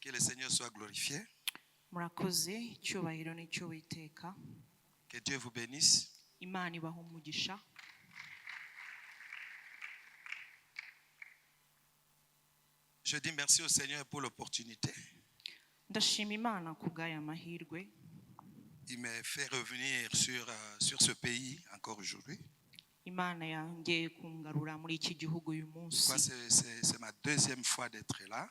Que le Seigneur soit glorifié. Murakoze icyubahiro n'icy'Uwiteka. Que Dieu vous bénisse. Imana ibahe umugisha. Je dis merci au Seigneur pour l'opportunité. Ndashima Imana kubw'aya mahirwe. Il m'a fait revenir sur ce pays encore aujourd'hui. Imana yongeye kungarura muri iki gihugu uyu munsi. C'est ma deuxième fois d'être là.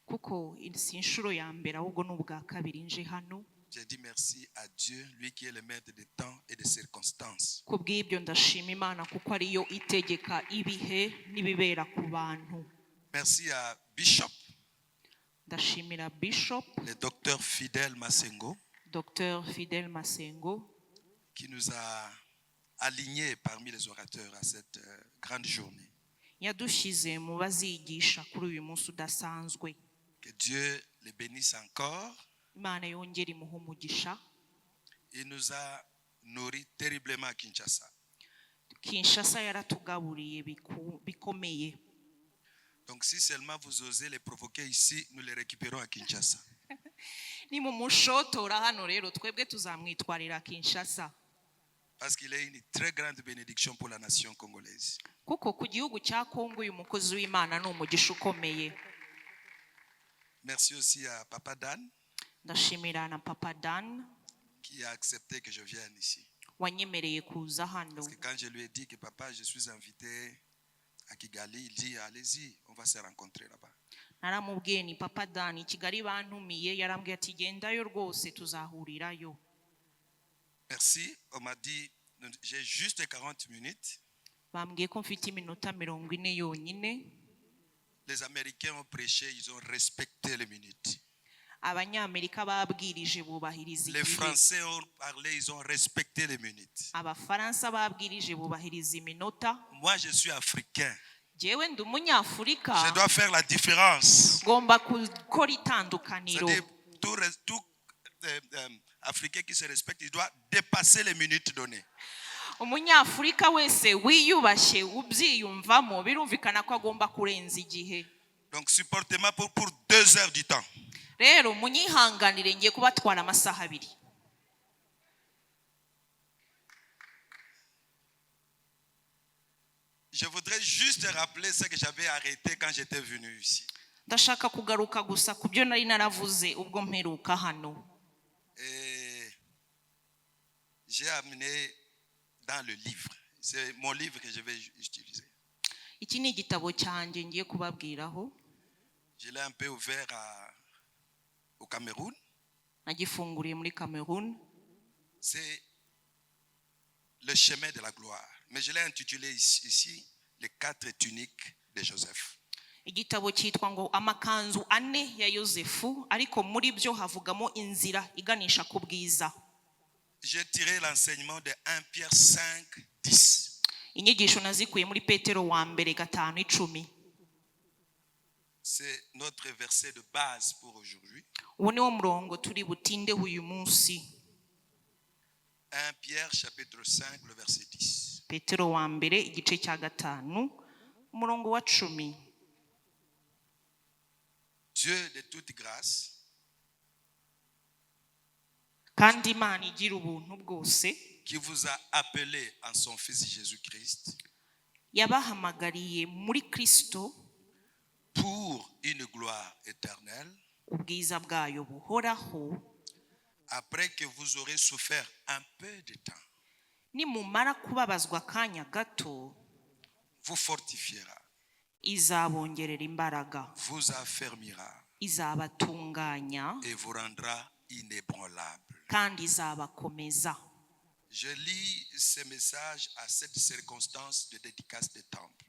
Kuko si inshuro ya mbere ahubwo n'ubwa kabiri nje hano. J'ai dit merci à Dieu, lui qui est le maître des temps et des circonstances. Kubw'ibyo ndashima Imana kuko ariyo itegeka ibihe n'ibibera ku bantu. Merci à Bishop, Ndashimira Bishop, le docteur Fidel Masengo, Dr Fidel Masengo, qui nous a alignés parmi les orateurs à cette grande journée. yadushyize mu bazigisha kuri uyu munsi udasanzwe. Que Dieu les bénisse encore. Imana yongere imuhe umugisha. Il nous a nourris terriblement à Kinshasa. Kinshasa yaratugaburiye bikomeye. Donc si seulement vous osez les provoquer ici, nous les récupérons à Kinshasa. Ni mu mushotora hano rero twebwe tuzamwitwarira Kinshasa. Parce qu'il est une très grande bénédiction pour la nation congolaise. Kuko ku gihugu cya Kongo uyu mukozi w'Imana n'umugisha ukomeye. Merci aussi à Papa Dan. Ndashimira na Papa Dan qui a accepté que je vienne ici. wanyemereye kuza hano. Parce que quand je lui ai dit que papa, je suis invité à Kigali, il dit allez-y, on va se rencontrer là-bas. Naramubwiye ni Papa Dan Kigali bantumiye, yarambwiye ati gendayo rwose tuzahurirayo. Merci, on m'a dit j'ai juste 40 minutes. Bambwiye ko mfite iminota 40 yonyine. Les Américains ont prêché, ils ont respecté les minutes. Abanyamerika babwirije bubahiriza igihe. Les Français ont parlé, ils ont respecté les minutes. Abafaransa babwirije bubahiriza iminota. Moi, je suis africain. Jewe ndi umunyafurika. Je dois faire la différence. Ngomba gukora itandukaniro. C'est-à-dire, tout Africain qui se respecte, il doit dépasser les minutes données. Umunyafurika wese wiyubashye ubyiyumvamo birumvikana ko agomba kurenza igihe. Donc supportez-moi pour 2 heures du temps. Rero munyihanganire ngiye kubatwara amasaha 2. Je voudrais juste rappeler ce que j'avais arrêté quand j'étais venu ici. Ndashaka kugaruka gusa kubyo nari naravuze ubwo mperuka hano. Et j'ai amené dans le livre. C'est mon livre que je vais utiliser. Iki ni igitabo cyanjye ngiye kubabwiraho. Je l'ai un peu ouvert au Cameroun. Nagifunguriye muri Cameroun. C'est le chemin de la gloire. Mais je l'ai intitulé ici les 4 tuniques de Joseph. Igitabo cyitwa ngo amakanzu 4 ya Yosefu, ariko muri byo havugamo inzira iganisha ku bwiza. J'ai tiré l'enseignement de 1 Pierre 5, 10. Inyigisho nazikuye muri Petero wa mbere 5:10. C'est notre verset de base pour aujourd'hui. Uwo ni wo murongo turi butinde uyu munsi. 1 Pierre chapitre 5 le verset 10. Petero wa mbere igice cya 5 umurongo wa 10. Dieu de toute grâce, kandi Imana igira ubuntu bwose, qui vous a appelé en son Fils Jésus-Christ, yabahamagariye muri Kristo pour une gloire éternelle, ubwiza bwayo buhoraho, après que vous aurez souffert un peu de temps, nimumara kubabazwa akanya gato, vous fortifiera, izabongerera imbaraga, vous affermira izabatunganya et vous rendra inébranlable. kandi izabakomeza. Je lis ce message à cette circonstance de dédicace de temple.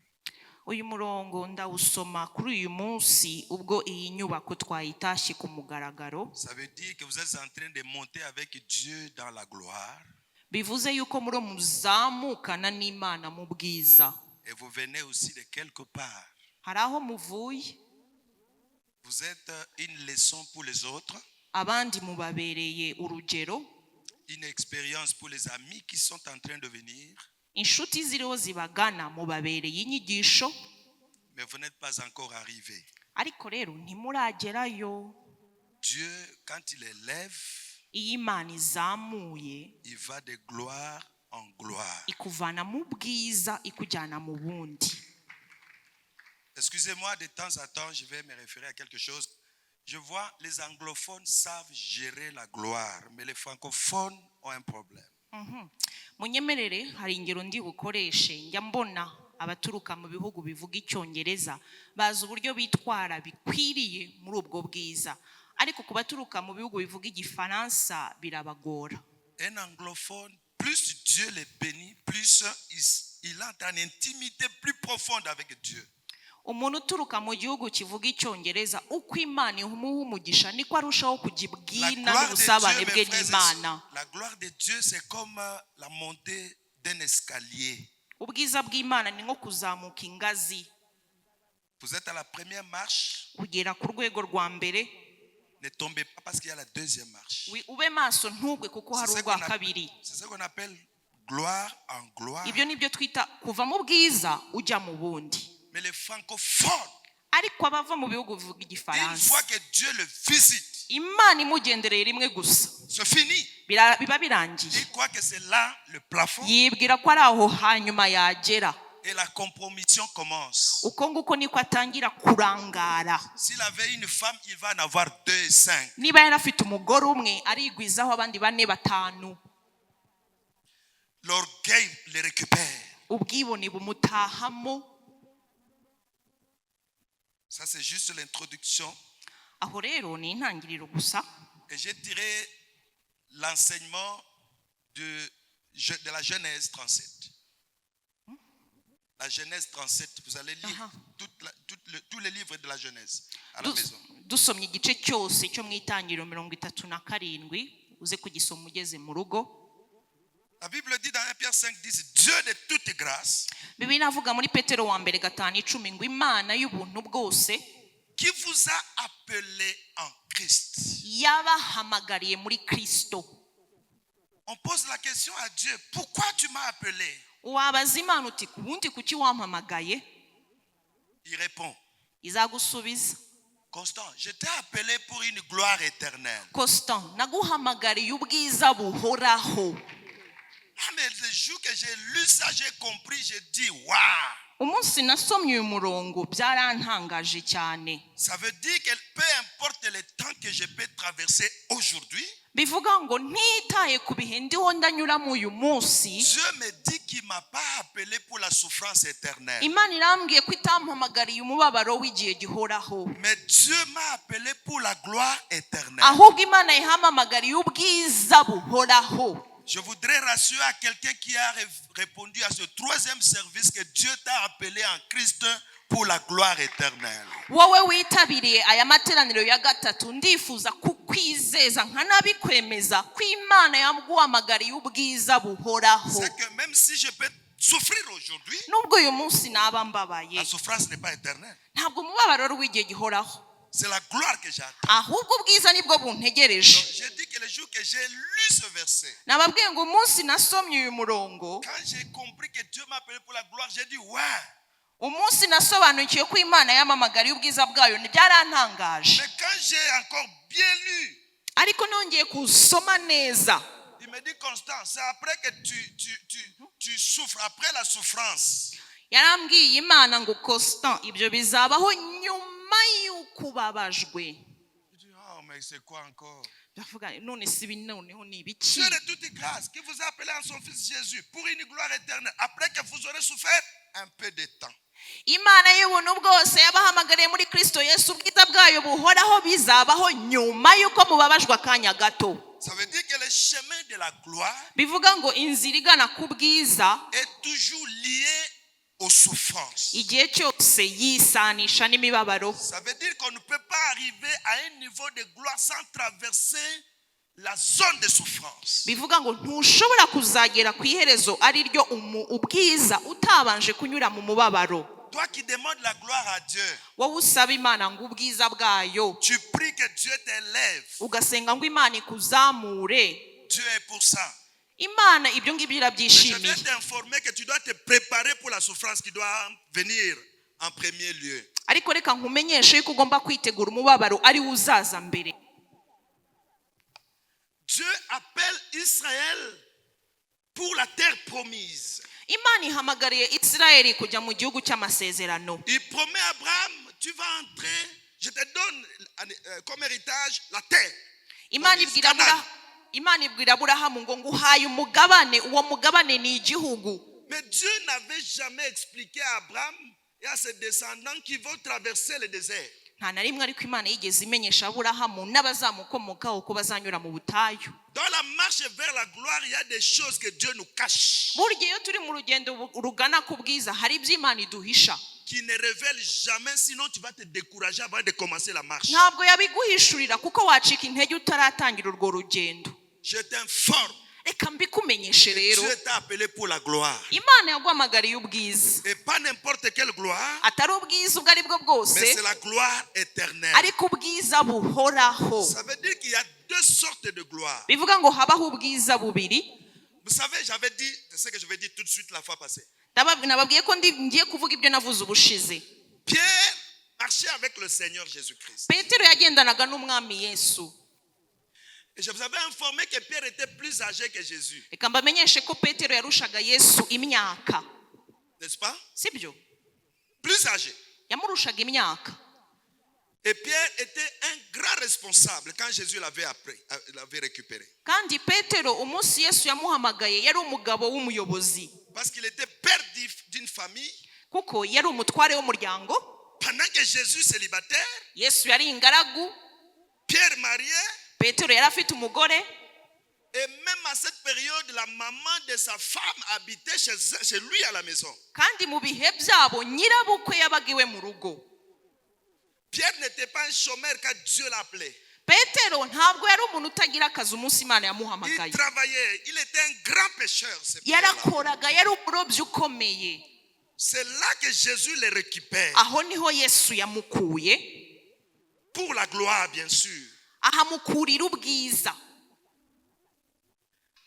Uyu murongo ndawusoma kuri uyu munsi ubwo iyi nyubako twayitashye ku mugaragaro. Ça veut dire que vous êtes en train de monter avec Dieu dans la gloire. Bivuze yuko muri muzamukana n'Imana mu bwiza. Et vous venez aussi de quelque part. Hari aho muvuye. Vous êtes une leçon pour les autres. Abandi mubabereye urugero. Une expérience pour les amis qui sont en train de venir. Inshuti ziriho zibagana mubabereye inyigisho. Mais vous n'êtes pas encore arrivé. Ariko rero ntimuragerayo. Dieu, quand il élève, iyo Imana izamuye il va de gloire en gloire. ikuvana mu bwiza ikujyana mu bundi. Excusez-moi, de temps à temps, je vais me référer à quelque chose. Je vois les anglophones savent gérer la gloire, mais les francophones ont un problème. Munyemerere hari ingero ndi bukoreshe njya mbona abaturuka mu bihugu bivuga icyongereza bazi uburyo bitwara bikwiriye muri ubwo bwiza, ariko ku baturuka mu bihugu bivuga igifaransa birabagora. Un anglophone, plus Dieu les bénit, plus il entre en intimité plus profonde avec Dieu. Umuntu uturuka mu gihugu kivuga icyongereza uko Imana imuha umugisha niko arushaho kugira ubwina n'ubusabane bwe n'Imana. La gloire de Dieu, c'est comme la montée d'un escalier. Ubwiza bw'Imana ni nko kuzamuka ingazi. Vous êtes à la première marche. Kugera ku rwego rwa mbere. Ne tombez pas parce qu'il y a la deuxième marche. Ube maso ntugwe kuko hari urwa kabiri. C'est ce qu'on appelle gloire en gloire. Ibyo nibyo twita kuva mu bwiza ujya mu bundi. Mais les francophones, ariko abava mu bihugu bivuga une igifaransa, fois que Dieu le visite, Imana imugendereye rimwe gusa, c'est fini. biba birangiye. Il croit que c'est là le plafond. Yibwira ko ari aho hanyuma yagera. Et la compromission commence. Uko nguko niko atangira kurangara. S'il avait une femme, il va en avoir 2 et 5. Niba yari afite umugore umwe arigwizaho abandi 4 5. L'orgueil le récupère. Ubwibone bumutahamo. Ça, c'est juste l'introduction. Aho rero ni intangiriro gusa. Et j'ai tiré l'enseignement de la Genèse 37. La Genèse 37, vous allez lire tous les livres de la Genèse à la maison. Dusomye igice cyose cyo mu itangiriro 37 uze kugisoma ugeze mu rugo. La Bible dit dans 1 Pierre 5, 10, Dieu de toute grâce, Bibiliya avuga muri Petero wa mbere 5:10 ngo Imana y'ubuntu bwose qui vous a appelé en Christ. yabahamagariye muri Kristo. On pose la question à Dieu, pourquoi tu m'as appelé? Wabaza Imana uti kubundi kuki wampamagaye? Il répond, Izagusubiza, Constant, je t'ai appelé pour une gloire éternelle. Constant, naguhamagariye ubwiza buhoraho. Ah, mais le jour que j'ai lu ça, j'ai compris, j'ai dit, waouh! Umunsi nasomye uyu murongo byarantangaje cyane. Ça veut dire que peu importe le temps que je peux traverser aujourd'hui, bivuga ngo ntitaye ku bihe ndiho ndanyuramo uyu munsi, Dieu me dit qu'il m'a pas appelé pour la souffrance éternelle. Imana irambwiye ko itampamagariye umubabaro w'igihe gihoraho, Mais Dieu m'a appelé pour la gloire éternelle. ahubwo Imana ihamamagariye ubwiza buhoraho. Je voudrais rassurer à quelqu'un qui a répondu à ce 3e service que Dieu t'a appelé en Christ pour la gloire éternelle. Wowe witabiriye aya materaniro ya gatatu ndifuza kukwizeza nkanabikwemeza ko Imana yamuguhamagariye ubwiza buhoraho. C'est que même si je peux souffrir aujourd'hui, nubwo uyu munsi naba mbabaye, la souffrance n'est pas éternelle. ntabwo umubabaro ari uw'igihe gihoraho, C'est la gloire que j'attends. ahubwo ubwiza nibwo buntegereje. J'ai dit que le jour que j'ai lu ce verset, Nababwiye ngo umunsi nasomye uyu murongo, quand j'ai compris que Dieu m'a appelé pour la gloire, j'ai dit ouais. umunsi nasobanukiye ko Imana yamamagariye ubwiza bwayo byarantangaje. Mais quand j'ai encore bien lu, ariko nongeye kusoma neza, il me dit Constant, c'est après que tu souffres, après la souffrance. yarambwiye Imana ngo Constant, ibyo bizabaho nyuma y'uko ubabajwe. Je dis oh mais c'est quoi encore? Ndavuga none si binoneho ni ibiki? Dieu de toute grâce qui vous a appelé en son fils Jésus pour une gloire éternelle après que vous aurez souffert un peu de temps. Imana y'ubuntu bwose yabahamagariye muri Kristo Yesu ubwiza bwayo buhoraho bizabaho nyuma y'uko mubabajwe akanya gato. Ça veut dire que le chemin de la gloire Bivuga ngo inzira igana ku bwiza est toujours lié aux souffrances. igihe cyose yisanisha n'imibabaro. Ça veut dire qu'on ne peut pas arriver à un niveau de gloire sans traverser la zone de souffrance. Bivuga ngo ntushobora kuzagera ku iherezo ari ryo ubwiza utabanje kunyura mu mubabaro. Toi qui demandes la gloire à Dieu, Wowe usaba Imana ngo ubwiza bwayo, tu pries que Dieu t'élève. ugasenga ngo Imana ikuzamure. Dieu est pour ça. Imana ibyo ngibyo Je irabyishimiye. viens t'informer que tu dois te préparer pour la souffrance qui doit venir en premier lieu. Ariko reka nkumenyeshe yuko ugomba kwitegura umubabaro ari wo uzaza mbere. Dieu appelle Israël pour la terre promise. Imana ihamagariye Isirayeli kujya mu gihugu cy'amasezerano. Il promet à Abraham, tu vas entrer, je te donne comme héritage la terre. Imana ibwira Aburahamu ngo nguhaye umugabane, uwo mugabane ni igihugu. Mais Dieu n'avait jamais expliqué à Abraham et à ses descendants qui vont traverser le désert. Nta na rimwe ariko Imana yigeze imenyesha Aburahamu n'abazamukomokaho ko bazanyura mu butayu. Dans la marche vers la gloire, il y a des choses que Dieu nous cache. Burya iyo turi mu rugendo rugana ku bwiza hari ibyo Imana iduhisha. Qui ne révèle jamais, sinon tu vas te décourager avant de commencer la marche. Ntabwo yabiguhishurira kuko wacika intege utaratangira urwo rugendo. Je t'informe. Reka mbikumenyeshe rero. Dieu t'a appelé pour la gloire. Imana yaguhamagariye ubwiza. Et pas n'importe quelle gloire. Atari ubwiza ubwo ari bwo bwose. Mais c'est la gloire éternelle. Ariko ubwiza buhoraho. Ça veut dire qu'il y a deux sortes de gloire. Bivuga ngo habaho ubwiza bubiri. Vous savez, j'avais dit, c'est ce que je vais dire tout de suite la fois passée. Nababwiye ko ngiye kuvuga ibyo navuze ubushize. Pierre marchait avec le Seigneur Jésus-Christ. Petero yagendanaga n'umwami Yesu. Et je vous avais informé que Pierre était plus âgé que Jésus. Reka mbamenyeshe ko Petero yarushaga Yesu imyaka. N'est-ce pas? Sibyo? Plus âgé. Yamurushaga imyaka. Et Pierre était un grand responsable quand Jésus l'avait récupéré. Kandi Petero umunsi Yesu yamuhamagaye yari umugabo w'umuyobozi. Parce qu'il était père d'une famille. Kuko yari umutware w'umuryango. Pendant que Jésus célibataire. Yesu yari ingaragu. Pierre marié. Petero yari afite umugore. Et même à cette période, la maman de sa femme habitait chez lui à la maison. Kandi mu bihe byabo nyirabukwe yabaga iwe mu rugo. Pierre n'était pas un chômeur quand Dieu l'appelait. Petero ntabwo yari umuntu utagira akazi umunsi Imana yamuhamagaye. Il travaillait, il était un grand pécheur. Yarakoraga yari umurobyi ukomeye. C'est là que Jésus le récupère. Aho niho Yesu yamukuye. Pour la gloire, bien sûr. Ahamukurira ubwiza.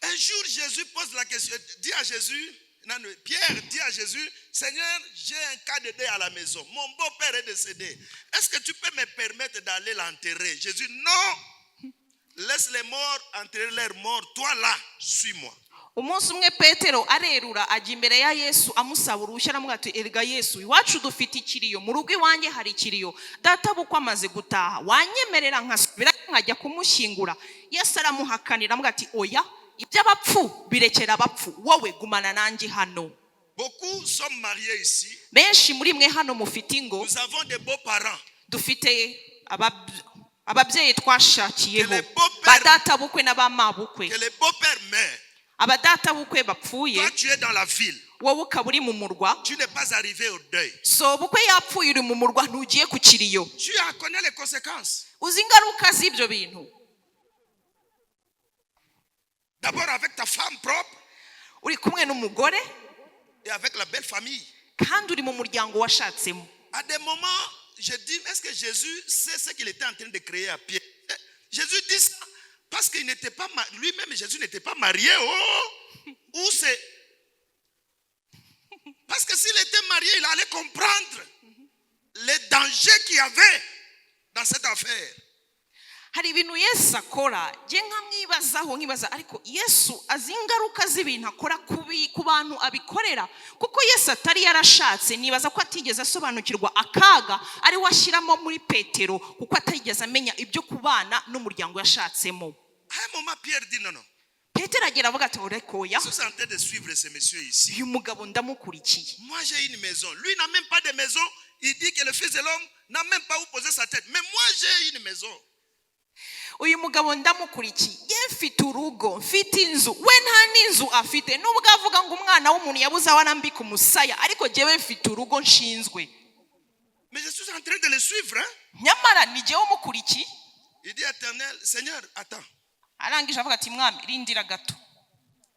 Un jour, Jésus pose la question, Pierre dit à Jésus, Seigneur, j'ai un cas de deuil à la maison. Mon beau-père est décédé. Est-ce que tu peux me permettre d'aller l'enterrer? Jésus, non. Laisse les morts enterrer leurs morts. Toi là, suis-moi. Umunsi umwe Petero arerura ajya imbere ya Yesu amusaba uruhushya aramubwira ati erega Yesu iwacu dufite ikiriyo mu rugo iwanjye hari ikiriyo data bukwe amaze gutaha wanyemerera nkasubira nkajya kumushyingura. Yesu aramuhakanira amubwira ati oya iby'abapfu birekera abapfu wowe gumana nanjye hano. Beaucoup sont mariés ici. Benshi muri mwe hano mufite ingo. Nous avons des beaux parents. Dufite ababyeyi twashakiyeho badata bukwe n'abamabukwe. Que les beaux-pères meurent. Abadata bukwe bapfuye. Toi tu es dans la ville. Wowe ukaba uri mu murwa. Tu n'es pas arrivé au deuil. So bukwe yapfuye uri mu murwa ntugiye ku kiriyo. Tu connais les conséquences. Uzi ingaruka z'ibyo bintu. D'abord avec ta femme propre. Uri kumwe n'umugore. Et avec la belle famille. Kandi uri mu muryango washatsemo. À des moments, je dis, est-ce que Jésus sait ce qu'il était en train de créer à Pierre? Jésus dit ça parce qu'il n'était pas lui-même, Jésus n'était pas marié. Ou c'est parce que s'il était marié, il allait comprendre les dangers qu'il y avait dans cette affaire. Hari ibintu Yesu akora je nkamwibazaho nkibaza ariko Yesu azi ingaruka z'ibintu akora ku bantu abikorera kuko Yesu atari yarashatse nibaza ko atigeze asobanukirwa akaga ari washyiramo muri Petero kuko atigeze amenya ibyo kubana n'umuryango yashatsemo. À un moment Pierre dit non. Petero agira avuga ati orekoya. Je suis en train de suivre ces messieurs ici. Uyu mugabo ndamukurikiye. Moi j'ai une maison, lui n'a même pas de maison, il dit que le fils de l'homme n'a même pas où poser sa tête. Mais moi j'ai une maison. Uyu mugabo ndamukurikiye yefite urugo mfite inzu we nta n'inzu afite nubwo avuga ngo umwana w'umuntu yabuze awarambika umusaya ariko jewe mfite urugo nshinzwe. Mais je suis en train de le suivre. Nyamara ni jewe umukurikiye. Il dit Éternel, Seigneur, attends. Arangije avuga ati mwami rindira gato.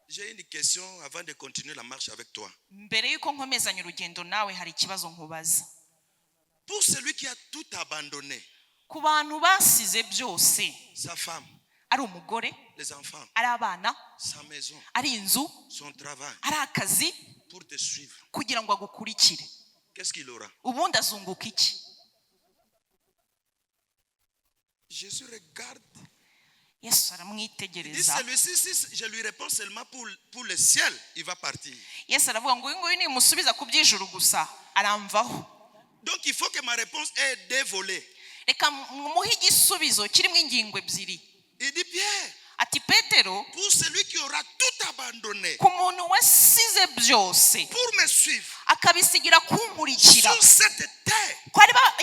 J'ai une question avant de continuer la marche avec toi. Mbere yuko nkomezanya urugendo nawe hari ikibazo nkubaza. Pour celui qui a tout abandonné. Ku bantu basize byose. Sa femme. Ari umugore. Les enfants. Ari abana. Sa maison. Ari inzu. Son travail. Ari akazi. Pour te suivre. Kugira ngo agukurikire. Qu'est-ce qu'il aura? Ubundi azunguka iki? Jésus regarde. yesu Il dit, aramwitegereza. celui-ci, si je lui réponds seulement pour le ciel, il va partir. yesu aravuga ngo uyu nguyu nimusubiza ku by'ijuru gusa aramvaho. Donc il faut que ma réponse ait deux volets. reka muhe igisubizo kirimo ingingo ebyiri. Il dit, Pierre, ati petero, pour celui qui aura tout abandonné ku muntu wasize byose pour me suivre akabisigira kunkurikira, sur cette terre, ko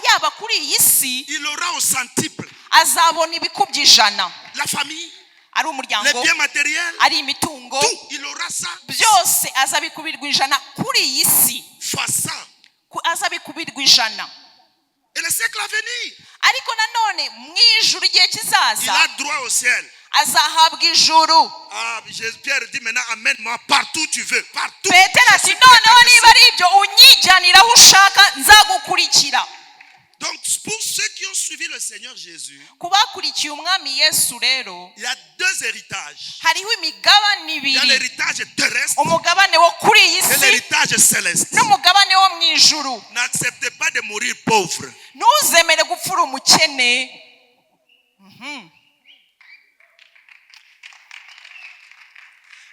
yaba kuri iyi si il aura au centuple azabona ibikubye ijana. la famille, ari les umuryango, biens matériels, ari imitungo, tout, il aura ça byose azabikubirwa ijana kuri iyi si, fois 100. azabikubirwa ijana. Et le siècle à venir, ariko nanone mu ijuru igihe il kizaza a droit au ciel. azahabwa ijuru. Ah, Pierre dit maintenant, amène-moi partout tu veux, partout. petero Je ati suis prêt noneho à niba ari ibyo unyijyanira aho ushaka nzagukurikira. Donc, pour ceux qui ont suivi le Seigneur Jésus, ku bakurikiye umwami yesu rero il y a deux héritages. hariho imigabane Il y a ibiri, l'héritage terrestre umugabane wo kuri iyi et si l'héritage céleste. n'umugabane wo mu ijuru. N'acceptez pas de mourir pauvre. ntuzemere gupfura umukene.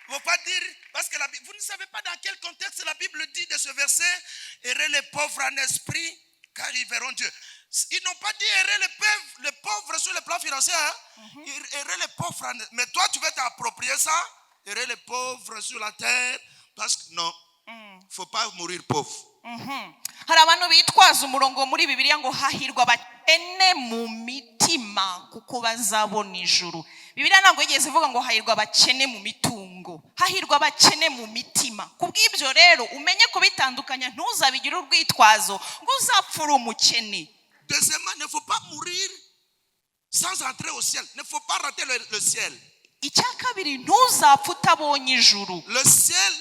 Il ne faut pas dire, parce que vous ne savez pas dans quel contexte la Bible dit de ce verset, errez les pauvres en esprit, car ils verront Dieu. Ils n'ont pas dit errez les pauvres sur le plan financier, hein? Errez les pauvres en esprit. Mais toi, tu veux t'approprier ça, errez les pauvres sur la terre, parce que non, il ne faut pas mourir pauvre. hari abantu bitwaza umurongo muri bibiliya ngo hahirwa abakene mu mitima kuko bazabona ijuru. bibiliya ntabwo yigeze ivuga ngo hahirwa abakene mu mitungo, hahirwa abakene mu mitima. kubw'ibyo rero umenye kubitandukanya, ntuzabigire urwitwazo ngo uzapfure umukene. Deuxièmement, il ne faut pas mourir sans entrer au ciel. Il ne faut pas rater le ciel. icya kabiri, ntuzapfe utabonye ijuru, Le ciel,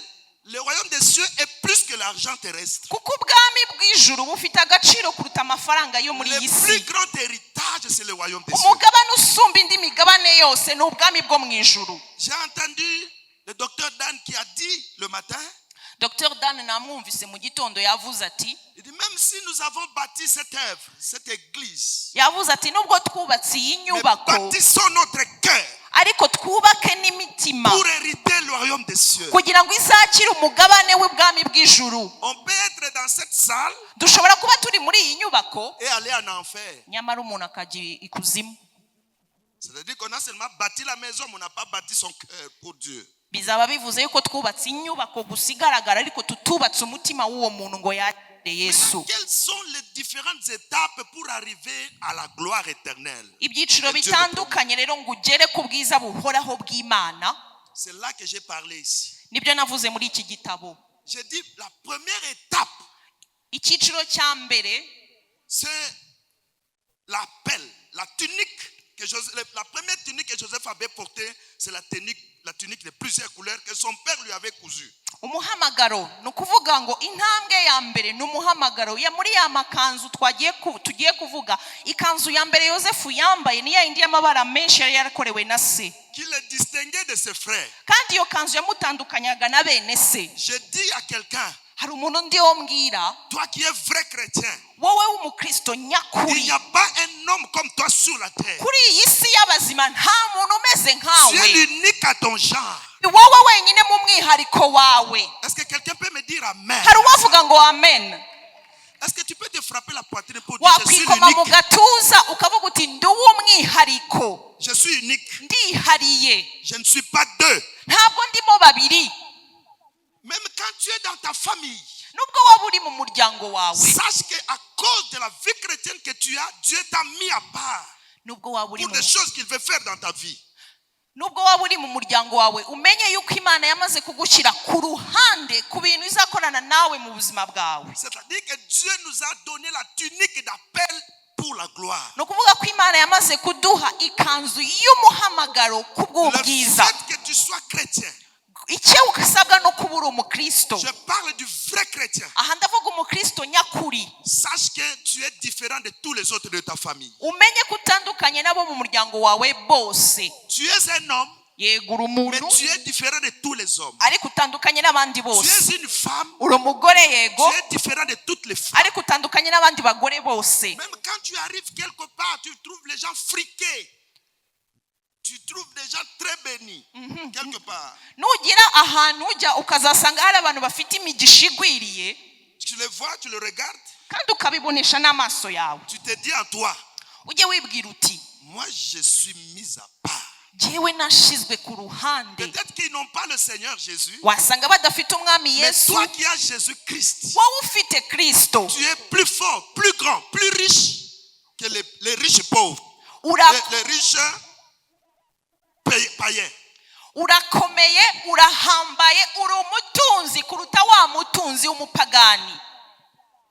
le royaume des cieux est plus que l'argent terrestre. kuko ubwami bw'ijuru bufite agaciro kuruta amafaranga yo muri Le iyi plus si. grand héritage, c'est le royaume des cieux. umugabane usumba indi migabane yose ni ubwami bwo mu ijuru. J'ai entendu le docteur Dan qui a dit le matin, Dr Dan namwumvise mu gitondo yavuze ati, il dit même si nous avons bâti cette œuvre, cette église, yavuze ati nubwo twubatse iyi mais nyubako bâtissons notre cœur ariko twubake n'imitima pour hériter le royaume des cieux. kugira ngo izakire umugabane w'ubwami bw'ijuru. On peut être dans cette salle dushobora kuba turi muri iyi nyubako et aller en enfer. nyamara umuntu akajya ikuzimu. C'est-à-dire qu'on a seulement bâti la maison, mais on n'a pas bâti son cœur pour Dieu. bizaba bivuze yuko twubatse inyubako gusa igaragara ariko tutubatse umutima w'uwo muntu ngo yakire Yesu. Quelles sont les différentes étapes pour arriver à la gloire éternelle? ibyiciro bitandukanye rero ngo ugere ku bwiza buhoraho bw'Imana. C'est là que j'ai parlé ici. nibyo navuze muri iki gitabo. J'ai dit la première étape, icyiciro cya mbere c'est l'appel, la tunique que la première tunique que Joseph avait portée, c'est la tunique de plusieurs couleurs que son père lui avait cousue. umuhamagaro ni ukuvuga ngo intambwe ya mbere ni umuhamagaro ya muri ya makanzu tugiye kuvuga. ikanzu ya mbere Yosefu yambaye ni ya yindi y'amabara menshi yari yarakorewe na se, Qui le distinguait de ses frères. kandi iyo kanzu yamutandukanyaga na bene se. Je dis à quelqu'un, hari umuntu ndi wo mbwira, toi qui es vrai chrétien, wowe w'umukristo il nyakuri, n'y a pas un homme comme toi sur la terre. kuri iyi si y'abazima nta muntu umeze Tu es nkawe. l'unique à ton genre. wowe wenyine mu mwihariko wawe. Est-ce que quelqu'un peut me dire amen? hari uwavuga ngo amen? Est-ce que tu peux te frapper la poitrine pour dire je suis wakwikoma mu unique? gatuza ukavuga uti ndi uw'umwihariko, Je suis unique. ndihariye, Je ne suis pas deux. ntabwo ndimo babiri. Même quand tu es dans ta famille, nubwo waba uri mu muryango wawe, sache qu'à cause de la vie chrétienne que tu as, Dieu t'a mis à part nubwo waba uri pour des choses qu'il veut faire dans ta vie. nubwo waba uri mu muryango wawe, umenye yuko Imana yamaze kugushyira ku ruhande ku bintu izakorana nawe mu buzima bwawe. C'est-à-dire que Dieu nous a donné la tunique d'appel pour la gloire. ni ukuvuga ko Imana yamaze kuduha ikanzu y'umuhamagaro ku Le bw'ubwiza. fait que tu sois chrétien, icyo usabwa no kuba uri umukristo. je parle du vrai chrétien. aha ndavuga umukristo nyakuri. Sache que tu es différent de tous les autres de ta famille. umenye ko utandukanye nabo mu muryango wawe bose. Tu es un homme, yegura mais umuntu tu es différent de tous les hommes. ariko utandukanye n'abandi Tu bose. es une femme, uri umugore yego, tu es différent de toutes les femmes. ariko utandukanye n'abandi bagore bose. Même quand tu arrives quelque part, tu trouves les gens friqués. tu trouves des gens très bénis quelque part. nugira ahantu ujya ukazasanga hari abantu bafite imigisha igwiriye, Tu le vois, tu le regardes, kandi ukabibonesha n'amaso yawe. tu te dis en toi, ujye wibwira uti moi je suis mis à part. jyewe nashizwe ku ruhande. Peut-être qu'ils n'ont pas le Seigneur Jésus, wasanga badafite umwami mais Yesu, toi qui as Jésus-Christ, wowe ufite Kristo, tu es plus fort, plus grand, plus riche que les riches pauvres, les riches païens. urakomeye, urahambaye, uri umutunzi kuruta wa mutunzi w'umupagani.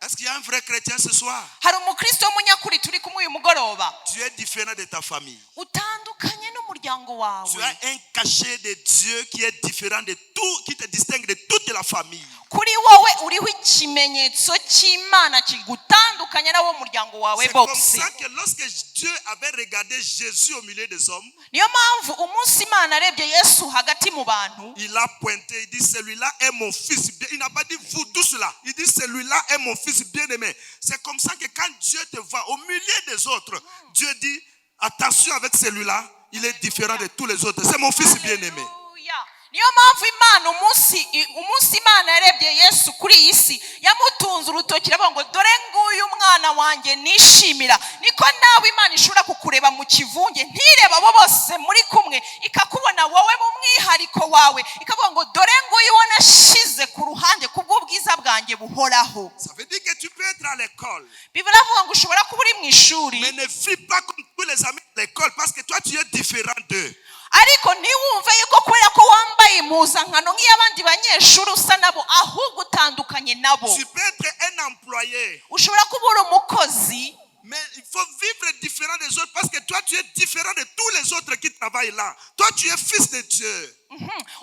Est-ce qu'il y a un vrai chrétien ce soir? hari umukristo w'umunyakuri turi kumwe uyu mugoroba? Tu es différent de ta famille. utandukanye n'umuryango Tu wawe. as un cachet de Dieu qui est différent de tout, qui te distingue de toute la famille. kuri wowe uriho ikimenyetso cy'Imana kigutandukanya n'abo muryango wawe C'est comme bose. ça que lorsque Dieu avait regardé Jésus au milieu des hommes, niyo mpamvu umunsi Imana arebye Yesu hagati mu bantu, il a pointé, il dit celui-là est mon fils bien. Il n'a pas dit vous tous là. Il dit celui-là est mon fils bien-aimé. C'est comme ça que quand Dieu te voit au milieu des autres, Dieu dit attention avec celui-là, il est différent de tous les autres. C'est mon fils bien-aimé. Haleluya. niyo mpamvu Imana umunsi Imana yarebye Yesu kuri iyi si, yamutunze urutoki iravuga ngo dore nguyu mwana wanjye nishimira. niko nawe Imana ishobora kukureba mu kivunge, ntireba abo bose muri kumwe, ikakubona wowe mu mwihariko wawe, ikavuga ngo dore nguyu wo nashize ku ruhande kubw'ubwiza bwanjye buhoraho. Ça veut dire que tu peux être à l'école, Biblia ivuga ngo ushobora kuba uri mu ishuri, mais ne vis pas comme tous les amis de l'école parce que toi tu es différent d'eux. ariko ntiwumve yuko kubera ko wambaye impuzankano nk'iy'abandi banyeshuri usa nabo, ahubwo utandukanye nabo. Tu peux être un employé, ushobora kuba uri umukozi, mais il faut vivre différent des autres parce que toi tu es différent de tous les autres qui travaillent là. Toi tu es fils de Dieu.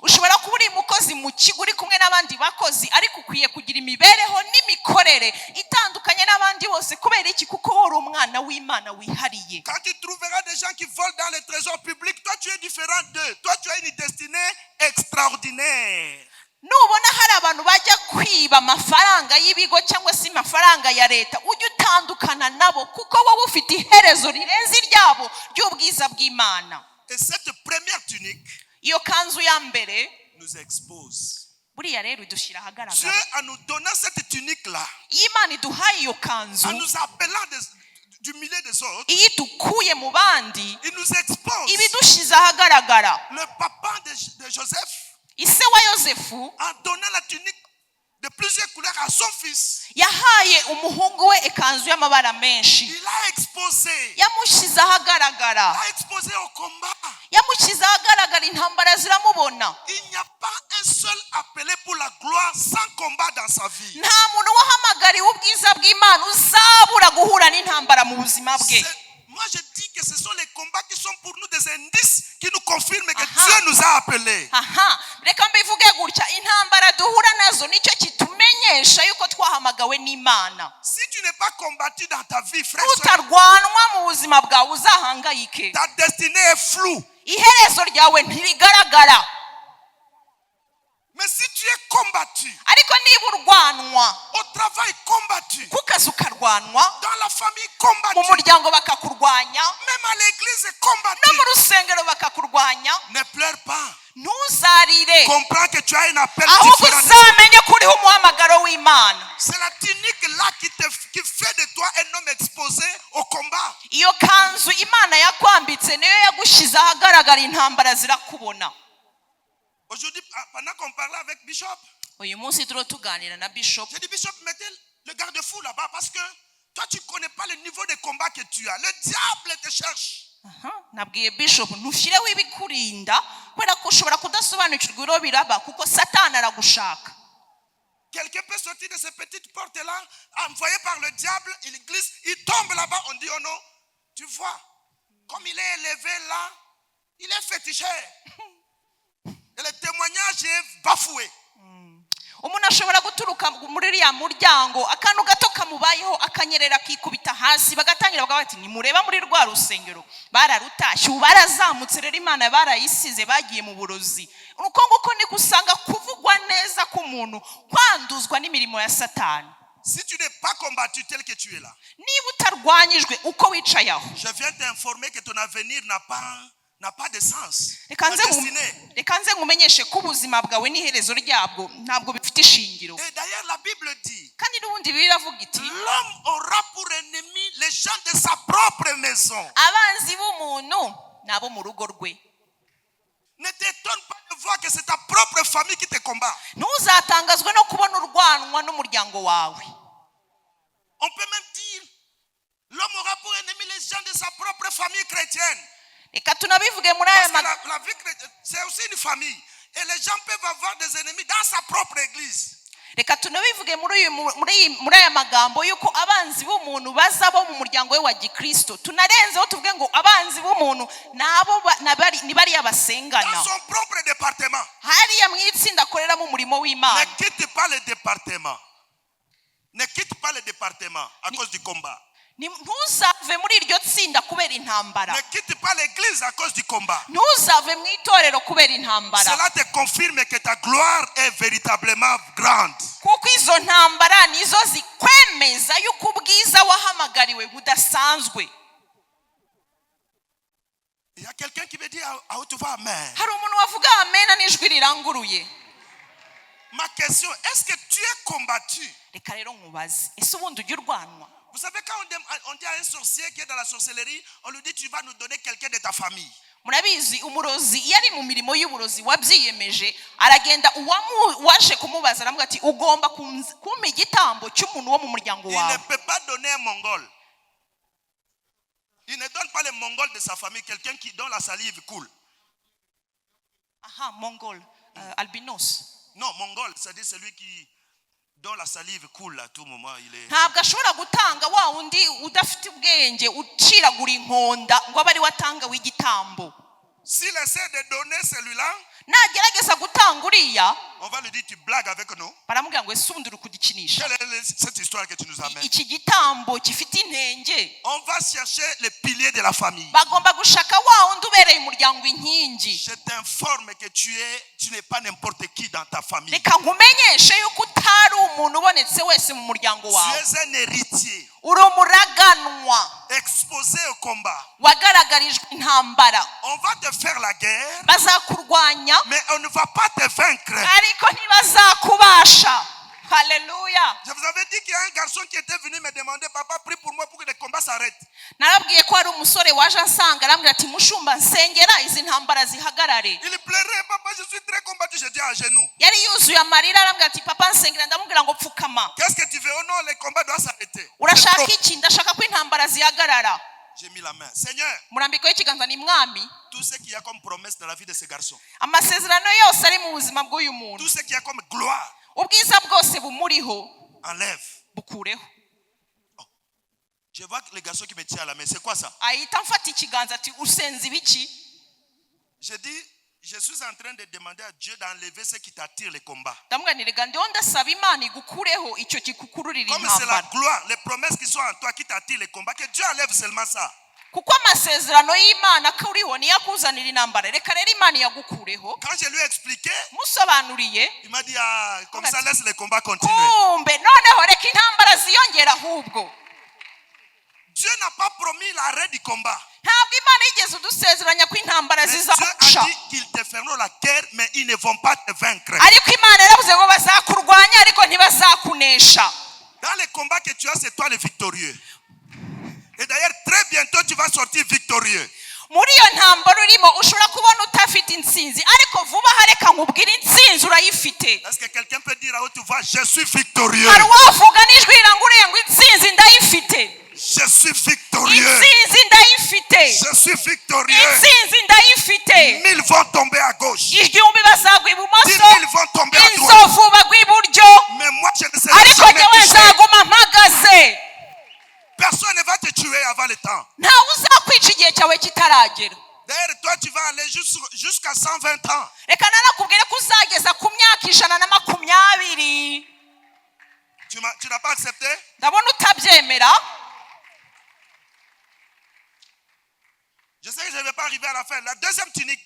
ushobora kuba uri umukozi mu kigo uri kumwe n'abandi bakozi, ariko ukwiye kugira imibereho n'imikorere itandukanye n'abandi bose. kubera iki? kuko wowe uri umwana w'Imana wihariye. Quand tu trouveras des gens qui volent dans les trésors publics, toi tu es différent d'eux. Toi tu as une destinée extraordinaire. nubona hari abantu bajya kwiba amafaranga y'ibigo cyangwa se amafaranga ya leta, ujye utandukana nabo, kuko wowe ufite iherezo rirenze iryabo ry'ubwiza bw'Imana. Et cette première tunique iyo kanzu ya mbere nous expose. buriya rero idushyira Dieu, ahagaragara. en nous donnant cette tunique-là, iyo Imana iduhaye iyo kanzu, en nous appelant du milieu des autres, iyo idukuye mu bandi, il nous expose. iba idushize ahagaragara. Le papa de Joseph, ise wa Yosefu en donnant la tunique de plusieurs couleurs à son fils, yahaye umuhungu we ikanzu y'amabara menshi, il a exposé. yamushyize ahagaragara. Il a exposé au combat. yamushyize ahagaragara, intambara ziramubona. Il n'y a pas un seul appelé pour la gloire sans combat dans sa vie. nta muntu wahamagariwe ubwiza bw'Imana uzabura guhura n'intambara mu buzima bwe. Moi je dis que ce sont les combats qui sont pour nous des indices qui nous confirment que Aha. Dieu nous a appelés. reka mbivuge gutya, intambara duhura nazo nicyo kitumenyesha yuko twahamagawe n'Imana. Si tu n'es pas combattu dans ta vie, frère, utarwanwa mu buzima bwawe uzahangayike. ta destinée est floue. iherezo ryawe ntirigaragara. Mais si tu es combattu, ariko niba urwanwa, au travail combattu, ku kazi ukarwanwa, dans la famille mu combattu, muryango bakakurwanya, même à l'église no combattu, mu rusengero bakakurwanya, ne pleure pas. ntuzarire, Comprends que tu as un appel ahubwo différent. uzamenye ko uriho umuhamagaro w'Imana. C'est la tunique là qui fait de toi un homme exposé au combat. iyo kanzu Imana yakwambitse niyo yagushyize ahagaragara, intambara zirakubona. Aujourd'hui, pendant qu'on parlait avec Bishop, uyu munsi turiho tuganira na Bishop, j'ai dit Bishop, mettez le garde-fou là-bas parce que toi tu ne connais pas le niveau de combat que tu as. Le diable te cherche. nabwiye Bishop ntushyireho ibikurinda kubera ko ushobora kudasobanukirwa iro biraba, kuko Satani aragushaka. Quelqu'un peut sortir de ces petites portes-là, envoyé par le diable, il glisse, il tombe là-bas, on dit oh non. Tu vois, comme il est élevé là, il est féticheur. Et le témoignage est bafoué. umuntu ashobora guturuka muri uriya muryango, akantu gato kamubayeho akanyerera akikubita hasi, bagatangira bakavuga bati nimureba muri rwa rusengero bararutashye, ubu barazamutse, rero Imana barayisize, bagiye mu burozi. uko nguko ni gusanga kuvugwa neza k'umuntu kwanduzwa n'imirimo ya Satani. Si tu n'es pas combattu tel que tu es là, niba utarwanyijwe uko wicaye aho, je viens t'informer que ton avenir n'a pas n'a pas de sens. reka Pas nze destiné. reka nze nkumenyeshe ko ubuzima bwawe n'iherezo ryabwo ntabwo bifite ishingiro. Et d'ailleurs, la Bible dit, kandi n'ubundi biravuga iti l'homme aura pour ennemi les gens de sa propre maison. abanzi b'umuntu ni abo mu rugo rwe. Ne t'étonne pas de voir que c'est ta propre famille qui te combat. ntuzatangazwe no kubona urwanwa n'umuryango wawe. On peut même dire, l'homme aura pour ennemi les gens de sa propre famille chrétienne. reka tunabivuge muri aya Parce que la vie chrétienne, c'est aussi une famille. Et les gens peuvent avoir des ennemis dans sa propre église. reka tunabivuge muri aya magambo y'uko abanzi b'umuntu baza bo mu muryango we wa gikristo. tunarenzeho tuvuge ngo abanzi b'umuntu ni bariya basengana Dans son propre département. hariya mu itsinda akoreramo umurimo Ne w'Imana. quitte pas le département. Ne quitte pas le département à cause du combat. ntuzave muri iryo tsinda kubera intambara. Ne quitte pas l'église à cause du combat. ntuzave mu itorero kubera intambara. Cela te confirme que ta gloire est véritablement grande. kuko izo ntambara nizo zikwemeza yuko ubwiza wahamagariwe budasanzwe. Il y a quelqu'un qui me dit à haute voix amen. hari umuntu wavuga amena n'ijwi riranguruye. Ma question, est-ce que tu es combattu? reka rero nkubaze, ese ubundi ujya urwanwa? Vous savez, quand on dit à un sorcier qui est dans la sorcellerie, on lui dit tu vas nous donner quelqu'un de ta famille. murabizi umurozi iyo ari mu mirimo y'uburozi wabyiyemeje aragenda waje kumubaza aravuga ati ugomba kumpa igitambo cy'umuntu wo mu muryango Il ne wawe. peut pas donner un mongol. Il ne donne pas les mongols de sa famille, quelqu'un dont la salive coule. aha mongol albinos. Non, mongol, c'est-à-dire celui dont la salive coule à tout moment. ntabwo ashobora gutanga wa wundi udafite ubwenge uciragura inkonda ngo abe ari we atanga w'igitambo. S'il essaie de donner celui-là, nagerageza gutanga uriya on va lui dire tu blagues avec nous. baramubwira ngo ese ubundi uri kugikinisha. Quelle est cette histoire que tu nous amènes? iki gitambo gifite intenge. On va chercher les piliers de la famille. bagomba gushaka wa wundi ubereye umuryango inkingi. Je t'informe que tu n'es pas n'importe qui dans ta famille. reka nkumenyeshe yuko utari umuntu ubonetse wese mu muryango Tu wawe. es un héritier uri umuraganwa exposé au combat. wagaragarijwe intambara. On va te faire la guerre, bazakurwanya mais on ne va pas te vaincre. ariko ntibazakubasha. haleluya. Je vous avais dit qu'il y a un garçon qui était venu me demander, papa, prie pour moi pour que le combat s'arrête. narabwiye ko hari umusore waje ansanga arambwira ati mushumba nsengera izi ntambara zihagarare. Il pleurait, papa, je suis très combattu. Je dis à genoux. yari yuzuye amarira arambwira ati papa nsengera. ndamubwira ngo pfukama. Qu'est-ce que tu veux? Oh non, le combat doit s'arrêter. urashaka iki? ndashaka ko intambara zihagarara. J'ai mis la main. Seigneur, murambiko y'ikiganza ni mwami. tout ce qu'il y a comme promesse dans la vie de ce garçon, amasezerano yose ari mu buzima bw'uyu muntu, tout ce qu'il y a comme gloire, ubwiza bwose bumuriho enlève. bukureho. Je vois que le garçon qui me tient à la main, c'est quoi ça? ahita mfata ikiganza ati usenze ibiki? Je dis, je suis en train de demander à Dieu d'enlever ce qui t'attire le combat. ndamubwira nti rega ndiho ndasaba imana igukureho icyo kikukururira Comme c'est la intambara. gloire, les promesses qui sont en toi qui t'attirent le combat, que Dieu enlève seulement ça. kuko amasezerano y'imana akuriho niyo akuzanira intambara. reka rero imana yagukureho. Quand je lui ai expliqué, musobanuriye il m'a dit, ah, comme ça, laisse le combat continuer. kumbe noneho reka intambara ziyongera ahubwo. Dieu n'a pas promis l'arrêt du combat. ntabwo imana yigeze udusezeranya ko intambara Mais Dieu zizaca. a dit qu'ils te feront la guerre, mais ils ne vont pas te vaincre. ariko imana yaravuze ngo bazakurwanya ariko ntibazakunesha. Dans les combats que tu as, c'est toi le victorieux. Et d'ailleurs, très bientôt, tu vas sortir victorieux. muri iyo ntambara urimo ushobora kubona utafite intsinzi ariko vuba aha reka nkubwire intsinzi urayifite. Est-ce que quelqu'un peut dire à haute voix, je suis victorieux? hari uwavuga n'ijwi riranguriye ngo intsinzi ndayifite. Je suis victorieux. intsinzi ndayifite. Je suis victorieux. intsinzi ndayifite. 1000 vont tomber à gauche. 10,000 bazagwa 10 ibumoso, 000 vont tomber à droite. inzovu bagwa iburyo, Mais moi, je ne serai ariko jamais njyewe touché. nzaguma mpagaze. Personne ne va te tuer avant le temps. ntawe uzakwica igihe cyawe kitaragera. D'ailleurs, toi, tu vas aller jusqu'à 120 ans. reka nanakubwire ko uzageza ku myaka 120. Tu n'as pas accepté? ndabona utabyemera. Je sais que je ne vais pas arriver à la fin. La deuxième tunique,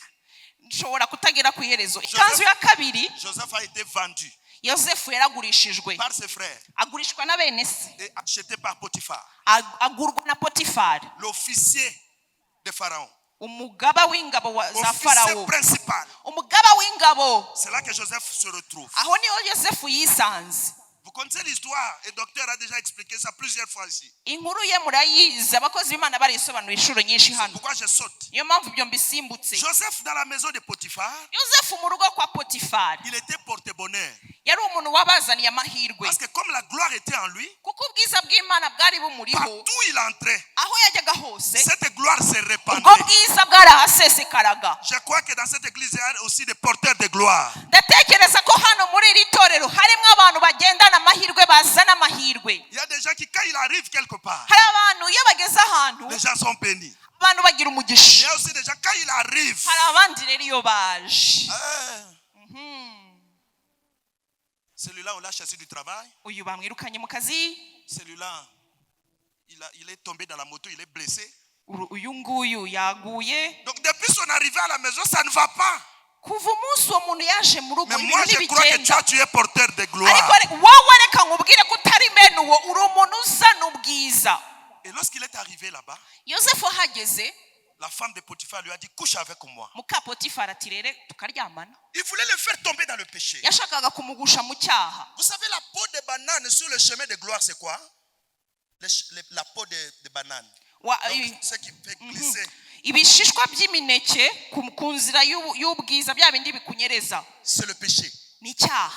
nshobora kutagera ku iherezo. ikanzu ya kabiri, Joseph a été vendu yosefu yaragurishijwe, par ses frères agurishwa na bene se, et acheté par Potiphar, agurwa na potifari, l'officier de Pharaon. umugaba w'ingabo za officier Farawo, principal. umugaba w'ingabo. C'est là que Joseph se retrouve. Aho niho Yosefu yisanze. Vous connaissez l'histoire, et le docteur a déjà expliqué ça plusieurs fois ici. Inkuru ye murayizi, abakozi b'Imana barisobanura inshuro nyinshi hano. Pourquoi je saute? Niyo mpamvu ibyo mbisimbutse. Joseph dans la maison de Potiphar, Yosefu mu rugo kwa Potifari il était porte-bonheur. yari umuntu wabazaniye amahirwe, Parce que comme la gloire était en lui, kuko ubwiza bw'Imana bwari bumuriho. partout il entrait, Aho yajyaga hose cette gloire se ubwo répandait. bwiza bwarahasesekaraga. Je crois que dans cette église, il y a aussi des porteurs de gloire. Ndatekereza ko hano muri iri torero harimo abantu bagendana amahirwe, bazana amahirwe. Il y a des gens qui, quand il arrive quelque part, Hari abantu iyo bageze ahantu les gens sont bénis. abantu bagira Il y umugisha. a aussi des gens, quand il arrive, Hari abandi rero iyo baje, celui-là, on l'a chassé du travail. uyu bamwirukanye mu kazi, Celui-là, il est tombé dans la moto, il est blessé. uyu nguyu yaguye. Donc depuis son arrivée à la maison, ça ne va pas. Kuva umunsi uwo muntu yaje mu rugo Mais moi, ibintu je crois que ntibigenda. tu es porteur de Ariko gloire. wowe reka nkubwire ko utari bene uwo, uri umuntu uzana ubwiza. Et lorsqu'il est arrivé là-bas, Yosefu ahageze, la femme de Potiphar lui a dit, couche avec moi. muka Potifari ati rero tukaryamana. Il voulait le faire tomber dans le péché. Yashakaga kumugusha mu cyaha. Vous savez, la peau de banane sur le chemin de gloire, c'est quoi? La peau de banane. Donc, ce qui fait glisser. Ibishishwa by'imineke ku nzira y'ubwiza, bya bindi bikunyereza, C'est le péché. ni icyaha.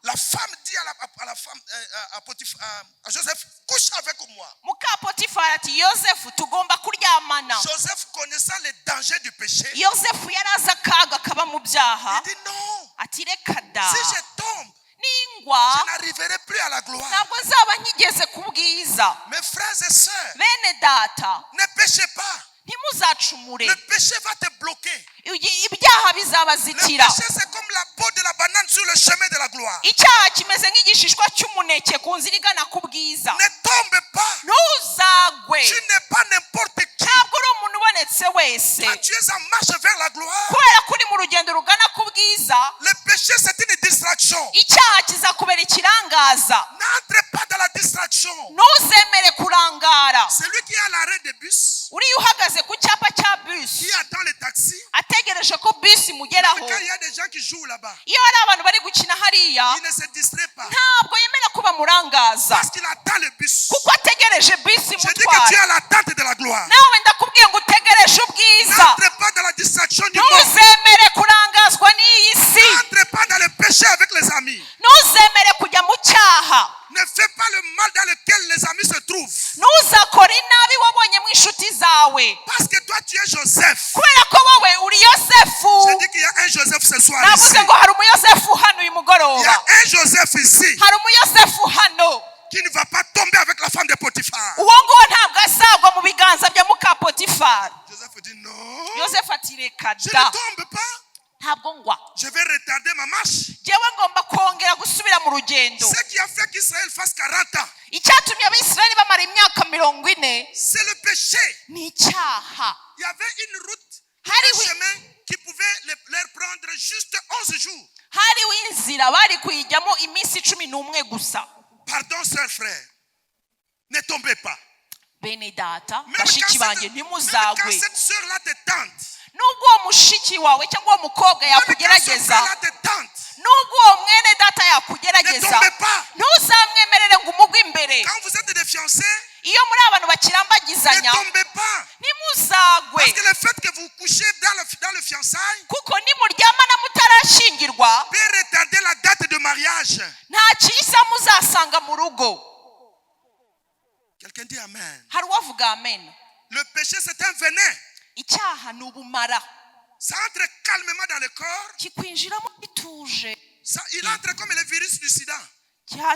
La femme dit à la femme, à Joseph, couche avec moi. Muka Potifari ati Yosefu tugomba kuryamana. Joseph, connaissant les dangers du péché, Yosefu yari azi akaga kaba mu byaha, il dit non. ati reka da, Si je tombe, ningwa je n'arriverai plus à la gloire. ntabwo nzaba nkigeze ku bwiza. Mes frères et sœurs, Bene data, ne péchez pas. ntimuzacumure, Le péché va te bloquer. ibyaha Le bizabazitira. péché, c'est comme la peau de la banane sur le chemin de la gloire. Icyaha kimeze nk'igishishwa cy'umuneke ku nzira igana ku bwiza. Ne tombe pas. Ntuzagwe, Tu n'es pas n'importe qui. ntabwo uri umuntu ubonetse wese. Quand tu es en marche vers la gloire, Kubera ko uri mu rugendo rugana ku bwiza, le péché, c'est une distraction. icyaha kizakubera ikirangaza. N'entre pas dans la distraction. Ntuzemere kurangara. Celui qui est à l'arrêt de bus, Uriya uhagaze ku cyapa cya bisi qui attend le taxi, ategereje ko bisi imugeraho, quand il y a des gens qui jouent là-bas, iyo hari abantu bari gukina hariya il ne se distrait pas. ntabwo yemera kuba murangaza, Parce qu'il attend le bus. kuko ategereje bisi Je dis que tu es imutwara. à l'attente de la gloire. Nawe ndakubwiye ngo utegereje ubwiza. N'entre pas dans la distraction du monde. Ntuzemere kurangazwa n'iyi si. N'entre pas dans le péché avec les amis. Ntuzemere kujya mu cyaha. Ne fais pas le mal dans lequel les amis se trouvent. Ntuzakore inabi wabonye mu inshuti zawe, Parce que toi, tu es Joseph. kubera ko wowe uri Yosefu. Je dis qu'il y a un Joseph ce soir ici. Navuze ngo hari umuyosefu hano uyu Il y a mugoroba. un Joseph ici Hari umuyosefu hano. qui ne va pas tomber avec la femme de Potiphar. Uwo nguwo ntabwo azagwa mu biganza bya muka Potifari. Joseph dit non, Yosefu ati reka je ne da, tombe pas. ntabwo ngwa. Je vais retarder ma marche. Jewe ngomba kongera gusubira mu rugendo. Ce qui a fait qu'Israël fasse 40 ans, Icyatumye Abisirayeli bamara imyaka 40 c'est le péché. ni icyaha. Il y avait une route, Hariho un chemin qui pouvait leur prendre juste 11 jours. hariho inzira bari kuyijyamo iminsi 11 gusa. Pardon, sœur, frère. Ne tombez pas. Bene data, Même bashiki quand banjye cette ntimuzagwe. sœur-là te tente, Nubwo uwo mushiki wawe cyangwa uwo mukobwa même quand ce yakugerageza, frère-là te tente, nubwo uwo mwene data ne yakugerageza, tombez pas. ntuzamwemerere ngo umugwe imbere. Quand vous êtes des fiancés, Iyo muri abantu ne bakirambagizanya, tombez pas. ntimuzagwe, Parce que le fait que vous couchez dans le fiançailles kuko nimuryamana mutarashingirwa peut retarder la date de mariage. nta kisa muzasanga mu rugo. Quelqu'un dit Amen. Hari uwavuga amen. Le péché, c'est un venin. Icyaha ni ubumara, Ça entre calmement dans le corps. kikwinjiramo bituje, Il entre comme le virus du sida.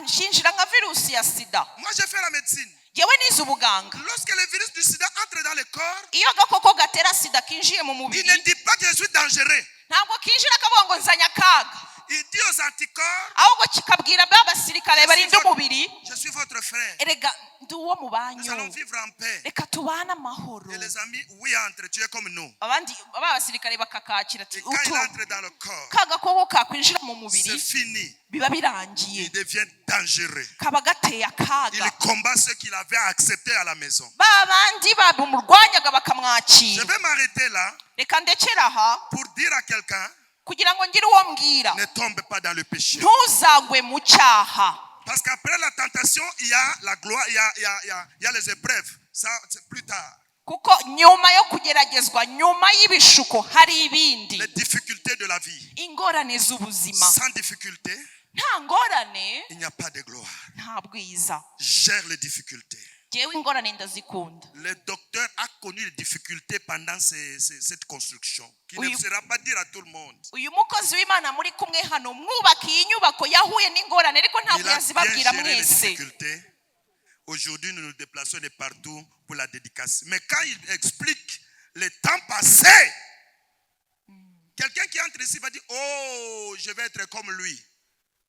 cyinjira nka virusi ya sida. Moi, j'ai fait la médecine. Yewe nize ubuganga. Lorsque le virus du sida entre dans le corps, Iyo agakoko gatera sida kinjiye mu il mubiri, ne dit pas que je suis dangereux. ntabwo kinjira akavuga ngo nzanye akaga. il dit aux anticorps, ahubwo kikabwira ba basirikare barinda umubiri, je suis votre frère. erega ndi uwo mu Nous banyu, allons vivre en paix. reka tubane amahoro. Et les amis, oui, entre, tu es comme nous. abandi ba basirikare bakakakira ati Et quand il entre dans le corps, ka gakoko kakwinjira mu c'est mubiri fini. biba birangiye, Il devient dangereux. kaba gateye Il akaga. combat ceux qu'il avait acceptés à la maison. ba bandi babumurwanyaga Je bakamwakira. vais m'arrêter là reka ndekere aha pour dire à quelqu'un, kugira ngo ngire uwo mbwira, ne tombe pas dans le péché. ntuzagwe mu cyaha. Parce qu'après la tentation, il y a la gloire, il y a les épreuves. Ça, c'est plus tard. kuko nyuma yo kugeragezwa, nyuma y'ibishuko hari ibindi. Les difficultés de la vie. ingorane z'ubuzima. Sans difficulté, nta ngorane il n'y a pas de gloire. nta bwiza. Gère les difficultés. jewe ingorane ndazikunda. Le docteur a connu les difficultés pendant cette construction, qui Oui. ne sera pas dire à tout le monde. uyu mukozi w'Imana muri kumwe hano mwubaka iyi nyubako yahuye n'ingorane, ariko Il ntabwo a bien yazibabwira géré les mwese. difficultés. Aujourd'hui, nous nous déplaçons de partout pour la dédicace. Mais quand il explique les temps passés, quelqu'un qui entre ici va dire, oh, je vais être comme lui.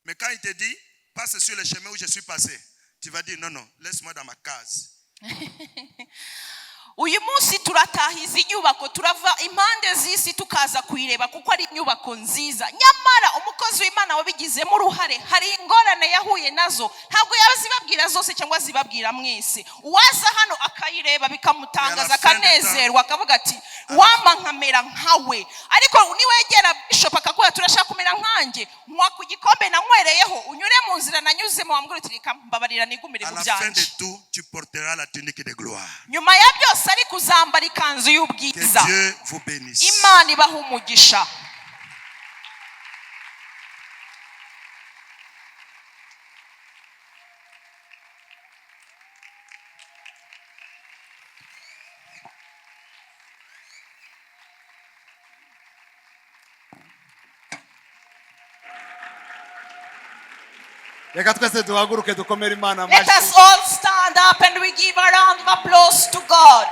Mais quand il te dit, passe sur le chemin où je suis passé, tu vas dire, non, non, laisse-moi dans ma case. uyu munsi turatahiza inyubako, turava impande z'isi tukaza kuyireba kuko ari inyubako nziza. nyamara umukozi w'Imana wabigizemo uruhare hari ingorane yahuye nazo, ntabwo yazibabwira zose cyangwa zibabwira mwese. uwaza hano akayireba bikamutangaza, akanezerwa, akavuga ati wampa nkamera nkawe. ariko niwegera bishop akakubwira turashaka kumera nkanjye, nywa ku gikombe nanywereyeho, unyure mu nzira nanyuzemo, wambwira uti reka mbabarira nigumire À mu la fin de byanje. tout, tu porteras la tunique de gloire. nyuma ya byose ari kuzambara ikanzu Que y'ubwiza. Dieu vous bénisse. Imana ibaha umugisha. Reka twese duhaguruke dukomere Imana Let amashyi. us all stand up and we give a round of applause to God.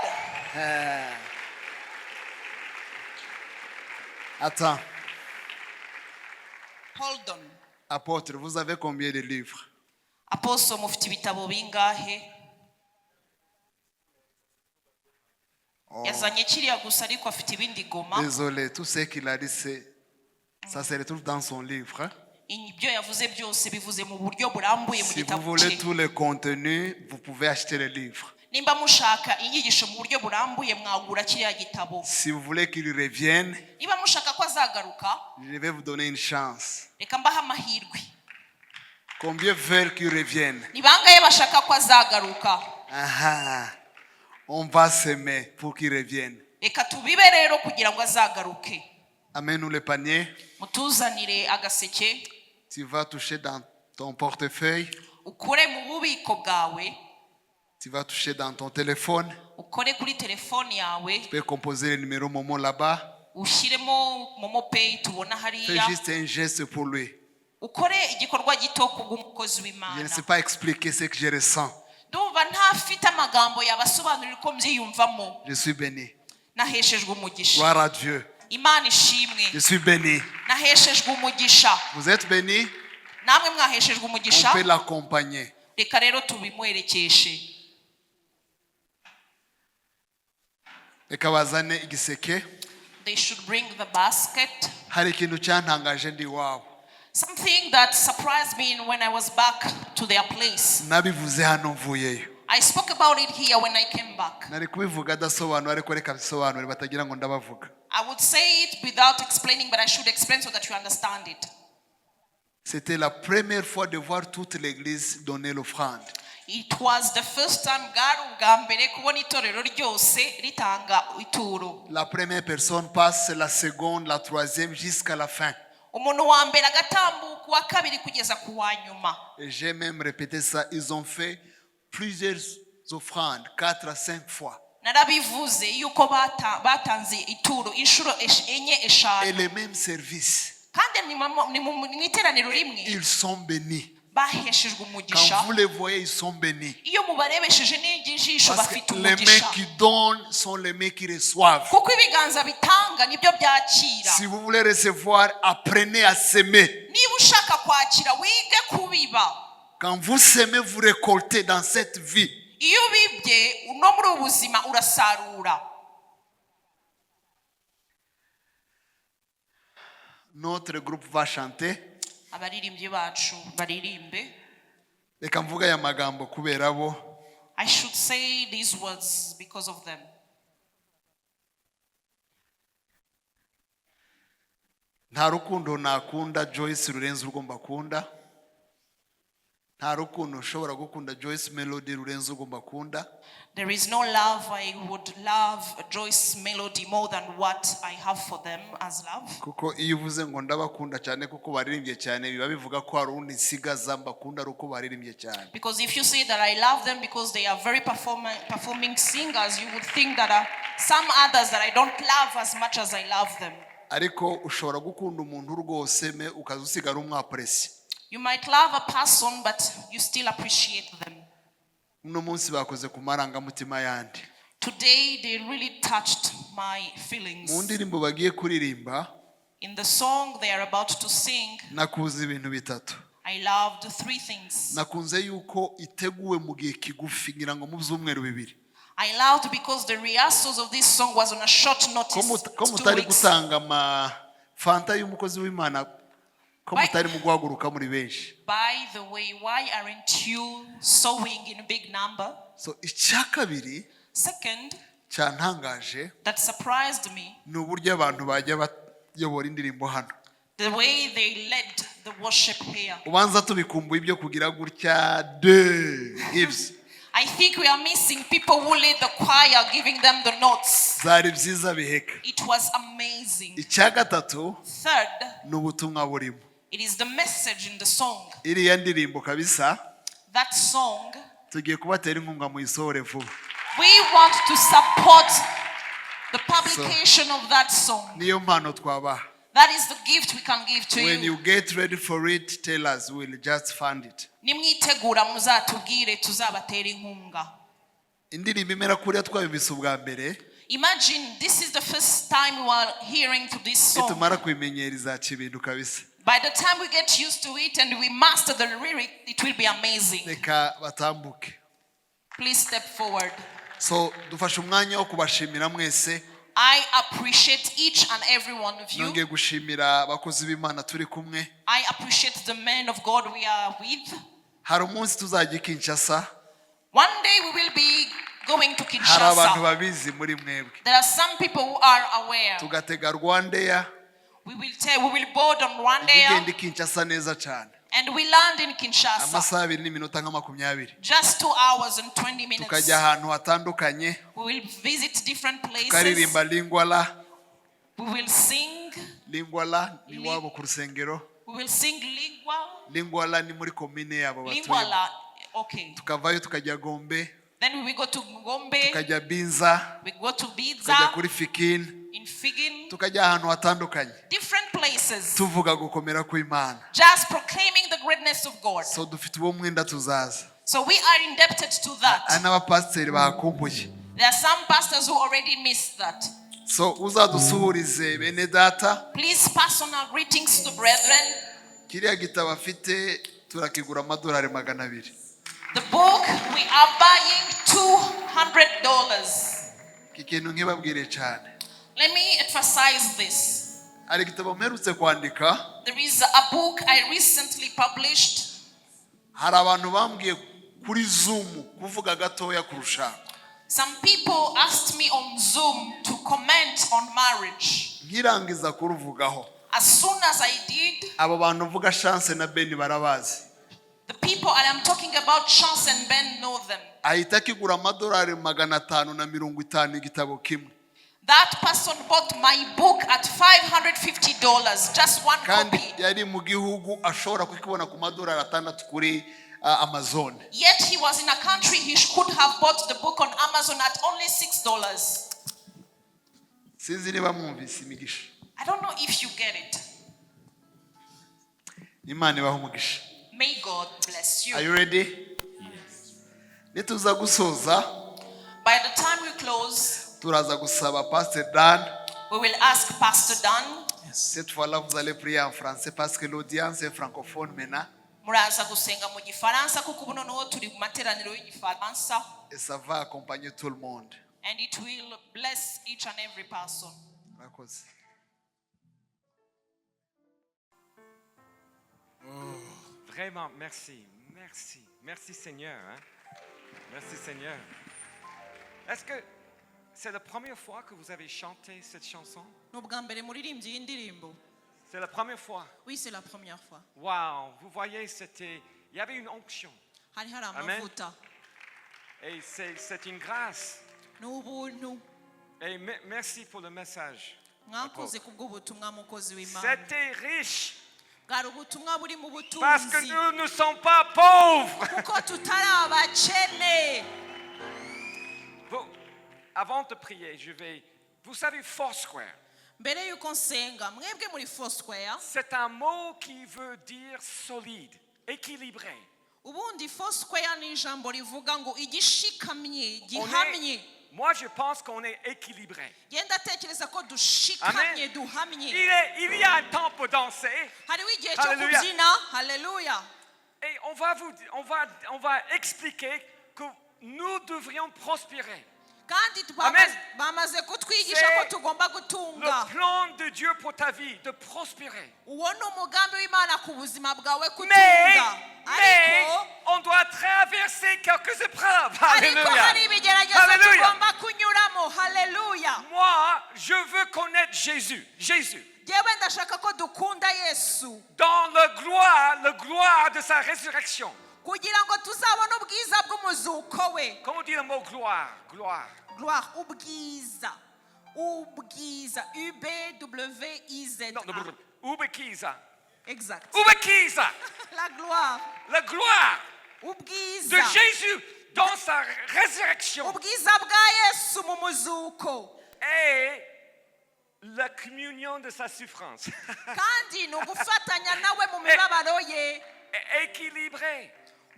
Attends, Hold on. apôtre, vous avez combien de livres? Apostle, mufite ibitabo bingahe? yazanye kiriya gusa ariko afite ibindi goma. Désolé, tout ce qu'il a dit, ça se retrouve dans son livre. Hein? ibyo yavuze byose bivuze mu buryo burambuye mu Si vous gitabo voulez cye. tout le contenu, vous pouvez acheter le livre. nimba mushaka inyigisho mu buryo burambuye mwagura kiriya gitabo. Si vous voulez qu'il revienne, niba mushaka ko azagaruka, je vais vous donner une chance. reka mbahe amahirwe. Combien veulent qu'il revienne? ni bangahe bashaka ko azagaruka? Ah, on va s'aimer pour qu'il revienne. reka tubibe rero kugira ngo azagaruke. Amène-nous le panier. mutuzanire agaseke, Tu vas toucher dans ton portefeuille. ukure mu bubiko bwawe, Tu vas toucher dans ton téléphone. ukore kuri telefone yawe, Tu peux composer le numéro Momo là-bas. ushyiremo momo pay tubona Fais hariya, juste un geste pour lui. ukore igikorwa gito kubw'umukozi Je ne w'Imana. sais pas expliquer ce que je ressens. ndumva ntafite amagambo yabasobanurira uko mbyiyumvamo. Je suis béni. naheshejwe umugisha. Gloire à Dieu. Imana ishimwe. Je suis béni. naheshejwe umugisha. Vous êtes béni? namwe mwaheshejwe On umugisha. peut l'accompagner. reka rero tubimwerekeshe. Reka bazane igiseke. They should bring the basket. Hari ikintu cyantangaje ndi iwabo. Something that surprised me when I was back to their place. Nabivuze hano mvuyeyo. I spoke about it here when I came back. Nari kubivuga adasobanura ariko reka bisobanure batagira ngo ndabavuga. I would say it without explaining, but I should explain so that you understand it. C'était la première fois de voir toute l'église donner l'offrande. It was the first time bwari ubwa mbere kubona itorero ryose ritanga ituro. La première personne passe, la seconde, la troisième jusqu'à la fin. umuntu wa mbere agatambuka, uwa kabiri kugeza ku wa nyuma. Et j'ai même répété ça, ils ont fait plusieurs offrandes, 4 à 5 fois. narabivuze yuko batanze ituro inshuro enye Et eshanu, les mêmes services. kandi ni mu iteraniro rimwe. Ils sont bénis. baheshejwe Quand umugisha vous les voyez, ils sont bénis. iyo mubarebesheje n'ijisho Parce que bafite les mains umugisha qui donnent sont les mains qui reçoivent. kuko ibiganza bitanga nibyo byakira. Si vous voulez recevoir, apprenez à s'aimer. Niba ushaka kwakira wige kubiba. Quand vous s'aimez, vous récoltez dans cette vie. Iyo ubibye no muri ubu buzima urasarura. Notre groupe va chanter. Abaririmbyi bacu baririmbe. Reka mvuga aya magambo kubera bo. I should say these words because of them. Nta rukundo nakunda Joyce rurenze urwo mbakunda. Nta rukundo ushobora gukunda Joyce Melody rurenze urwo mbakunda. There is no love I would love Joyce Melody more than what I have for them as love. Kuko iyo uvuze ngo ndabakunda cyane kuko baririmbye cyane biba bivuga ko hari undi nsigaza mbakunda ruko baririmbye cyane. Because if you say that I love them because they are very performing singers, you would think that some others that I don't love as much as I love them. Ariko ushobora gukunda umuntu rwose me ukaza usigara umwapresi. You might love a person but you still appreciate them. Uno munsi bakoze ku marangamutima yandi. Today they really touched my feelings. Mu ndirimbo bagiye kuririmba, In the song they are about to sing, nakuze ibintu bitatu. I loved 3 things. Nakunze yuko iteguwe mu gihe kigufi ngira ngo mu byumweru bibiri. I loved because the rehearsals of this song was on a short notice. Ko mutari gutanga ma fanta y'umukozi w'Imana ko mutari mu guhaguruka muri benshi. By the way, why aren't you sowing in a big number? So icyakabiri Second, cyantangaje that surprised me, ni uburyo abantu bajya bayobora indirimbo hano. the way they led the worship here. Ubanza tubikumbuye ibyo kugira gutya de gives. I think we are missing people who lead the choir, giving them the notes. Zari byiza biheka. It was amazing. Icyagatatu Third, ni ubutumwa burimo. it is the message in the song. Iriya ndirimbo kabisa That song, tugiye kubatera inkunga mu isohore vuba. we want to support the publication of that song. Niyo mpano twabaha. That is the gift we can give to When you. you get ready for it, tell us, we'll just fund it. Nimwitegura muzatubwire tuzabatera inkunga. Indirimbo imera kuriya twabibise ubwa mbere, Imagine this is the first time we are hearing to this song. nitumara kubimenyera izaca ibintu kabisa. By the time we get used to it and we master the lyric, it will be amazing. Reka batambuke. Please step forward. So dufashe umwanya wo kubashimira mwese. I appreciate each and every one of you. Nongeye gushimira abakozi b'Imana turi kumwe. I appreciate the men of God we are with. Hari umunsi tuzajya i Kinshasa. One day we will be going to Hari abantu Kinshasa. babizi muri mwebwe. There are some people who are aware. Tugatega Rwandair. We will board on Rwandair Igenda i Kinshasa neza cyane. and we land in Kinshasa. Amasaha 2 n'iminota nka 20. Just 2 hours and 20 minutes. Tukajya ahantu hatandukanye. We will visit different places. Tukaririmba Lingwala. We will sing. Lingwala ni wabo ku rusengero. We will sing Lingwa. Lingwala ni muri komine yabo batuye. Lingwala. Okay. Tukavayo tukajya Gombe. Then we will go to Gombe. Tukajya Binza. We go to Tukajya Biza. kuri Fikin. In Figin. Tukajya ahantu hatandukanye. Different places. Tuvuga gukomera kw'Imana. Just proclaiming the greatness of God. So dufite uwo mwenda tuzaza. So we are indebted to that. Hari n'abapasiteri bahakumbuye. There are some pastors who already missed that. So uzadusuhurize bene data. Please pass on our greetings to the brethren. Kiriya gitabo afite turakigura amadolari 200. The book we are buying $200. Iki kintu nkibabwire cyane. Let me emphasize this. Hari igitabo mperutse kwandika. There is a book I recently published. Hari abantu bambwiye kuri Zoom kuvuga gatoya kurusha. Some people asked me on Zoom to comment on marriage. Nkirangiza kuruvugaho. As soon as I did, Abo bantu vuga Chance na Ben barabazi. the people I am talking about, Chance and Ben, know them. Ahita kigura amadolari 550 igitabo kimwe. That person bought my book at $550, just one Kandi copy. yari mu gihugu ashobora kukibona ku madolari 6 kuri Amazon. Yet he was in a country he could have bought the book on Amazon at only $6. Sinzi niba mwumvise imigisha. I don't know if you get it. Imana ibaho umugisha. May God bless you. Are you ready? Nituza gusoza By the time we close, turaza gusaba Pastor Dan. we will ask Pastor Dan. Cette fois-là, vous allez prier en français parce que l'audience est francophone maintenant Muraza gusenga mu gifaransa kuko ubu noneho turi mu materaniro y'igifaransa. et ça va accompagner tout le monde. And it will bless each and every person. Murakoze. Vraiment, merci. Merci. Merci Seigneur. Hein? Merci Seigneur. Est-ce que c'est la première fois que vous avez chanté cette chanson? N'ubwa mbere muririmbye iyi ndirimbo. C'est la première fois. Oui, c'est la première fois. Waouh, vous voyez, il y avait une onction. Hari hari Amen. amavuta. Et c'est une grâce. N'ubuntu. Et merci pour le message. Mwakoze kubw'ubutumwa mukozi w'Imana. C'était riche. Bwari ubutumwa buri mu Parce que butunzi. nous ne sommes pas pauvres. Kuko tutari abakene. Avant de prier, vous savez, Foursquare. Mbere yuko nsenga mwebwe muri Foursquare. C'est un mot qui veut dire solide, équilibré. Ubundi Foursquare ni ijambo rivuga ngo igishikamye gihamye. Moi, je pense qu'on est équilibré. Genda tekereza ko dushikamye Amen. duhamye. Il y a un temps pour danser. Hariho igihe cyo Hallelujah. kubyina. Haleluya. Et on va expliquer que nous devrions prospérer. Kandi Amen. bamaze kutwigisha ko C'est tugomba Le gutunga. plan de Dieu pour ta vie, de prospérer. Uwo ni umugambi w'Imana ku buzima bwawe Mais kutunga. Ariko on doit traverser quelques épreuves. ariko Alléluia. hari ibigeragezo Alléluia. tugomba kunyuramo. Haleluya. Moi, je veux connaître Jésus. Jésus. Yewe ndashaka ko dukunda Yesu Dans le gloire de sa résurrection. kugira ngo tuzabone ubwiza bw'umuzuko we. Comment on dit le mot gloire? Gloire. Gloire, ubwiza. Ubwiza. U-B-W-I-Z-A. Non, Ubekiza. Exact. Ubekiza. La gloire. La gloire de Ubwiza. Jésus dans sa résurrection. Ubwiza bwa Yesu mu muzuko. Et la communion de sa souffrance. Kandi ni ugufatanya nawe mu mibabaro ye. Équilibré.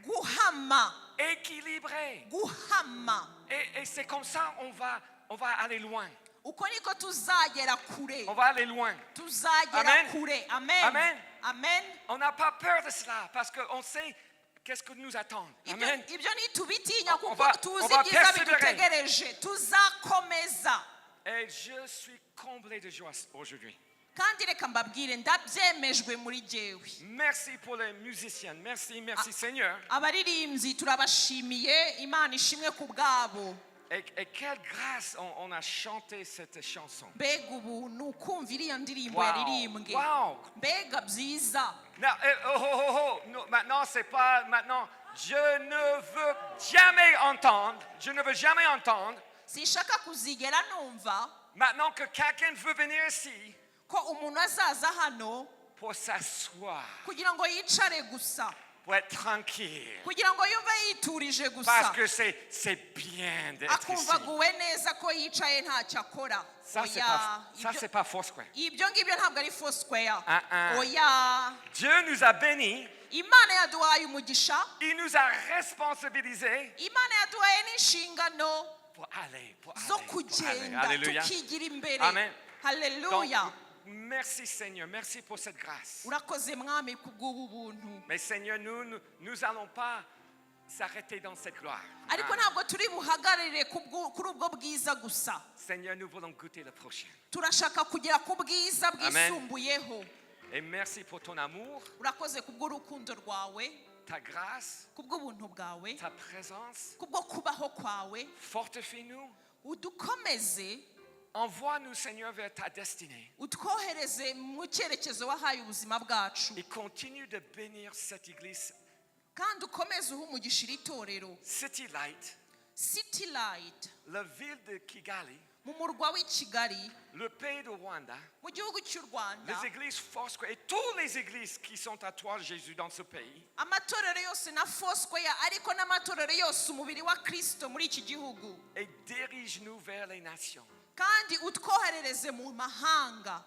Guhama. Équilibré. Guhama. Et c'est comme ça on va aller loin. Uko niko tuzagera kure. On va aller loin. Tuzagera Amen. kure. Amen. Amen. Amen. On n'a pas peur de cela parce qu'on sait qu'est-ce que nous attend. Amen. Ibyo ntitubitinya On kuko va tuzi persévérer. ibyiza bidutegereje. Tuzakomeza. Et je suis comblé de joie aujourd'hui. Kandi reka mbabwire ndabyemejwe muri jewe. Merci pour les musiciens. Merci Seigneur. Abaririmbyi turabashimiye, Imana ishimwe ku bwabo. Et quelle grâce on a chanté cette chanson. Mbega ubu ni ukumva iriya ndirimbo Wow. yaririmbwe. Wow. Mbega byiza. Non, maintenant c'est pas maintenant. Je ne veux jamais entendre. Sinshaka kuzigera numva Maintenant que quelqu'un veut venir ici ko umuntu azaza hano pour s'asseoir, kugira ngo yicare gusa, pour être tranquille. kugira ngo yumve yiturije Parce gusa, que c'est bien d'être ici. akumva aguwe neza ko yicaye ntacyo akora. Ça c'est pas Foursquare. Ibyo ngibyo ntabwo ari Foursquare. Uh-uh. Oya. Dieu nous a bénis. Imana yaduhaye umugisha. Il nous a responsabilisés Imana yaduhaye n'inshingano pour aller. zo kugenda Alléluia. tukigira imbere. Amen. Haleluya. Donc, merci Seigneur, merci pour cette grâce. Urakoze mwami kubw'ubu buntu. Mais Seigneur, nous allons pas s'arrêter dans cette gloire. Ariko ntabwo turi buhagararire kuri ubwo bwiza gusa. Seigneur, nous voulons goûter le prochain. Turashaka kugera ku bwiza bwisumbuyeho. Et merci pour ton amour, Urakoze kubw'urukundo rwawe, ta grâce, kubw'ubuntu bwawe, ta présence. kubwo kubaho kwawe. Fortifie-nous. Udukomeze, Envoie-nous, Seigneur, vers ta destinée. utwohereze mu cyerekezo wahaye ubuzima bwacu. Et continue de bénir cette église Kandi ukomeze uha umugisha iri torero. City Light, City Light, la ville de Kigali, mu murwa w'i Kigali, le pays de Rwanda, mu gihugu cy'u Rwanda. les églises Foursquare et toutes les églises qui sont à toi, Jésus, dans ce pays. Amatorero yose na Foursquare ariko n'amatorero yose umubiri wa Kristo muri iki gihugu. Et dirige-nous vers les nations. Kandi utwoherereze mu mahanga.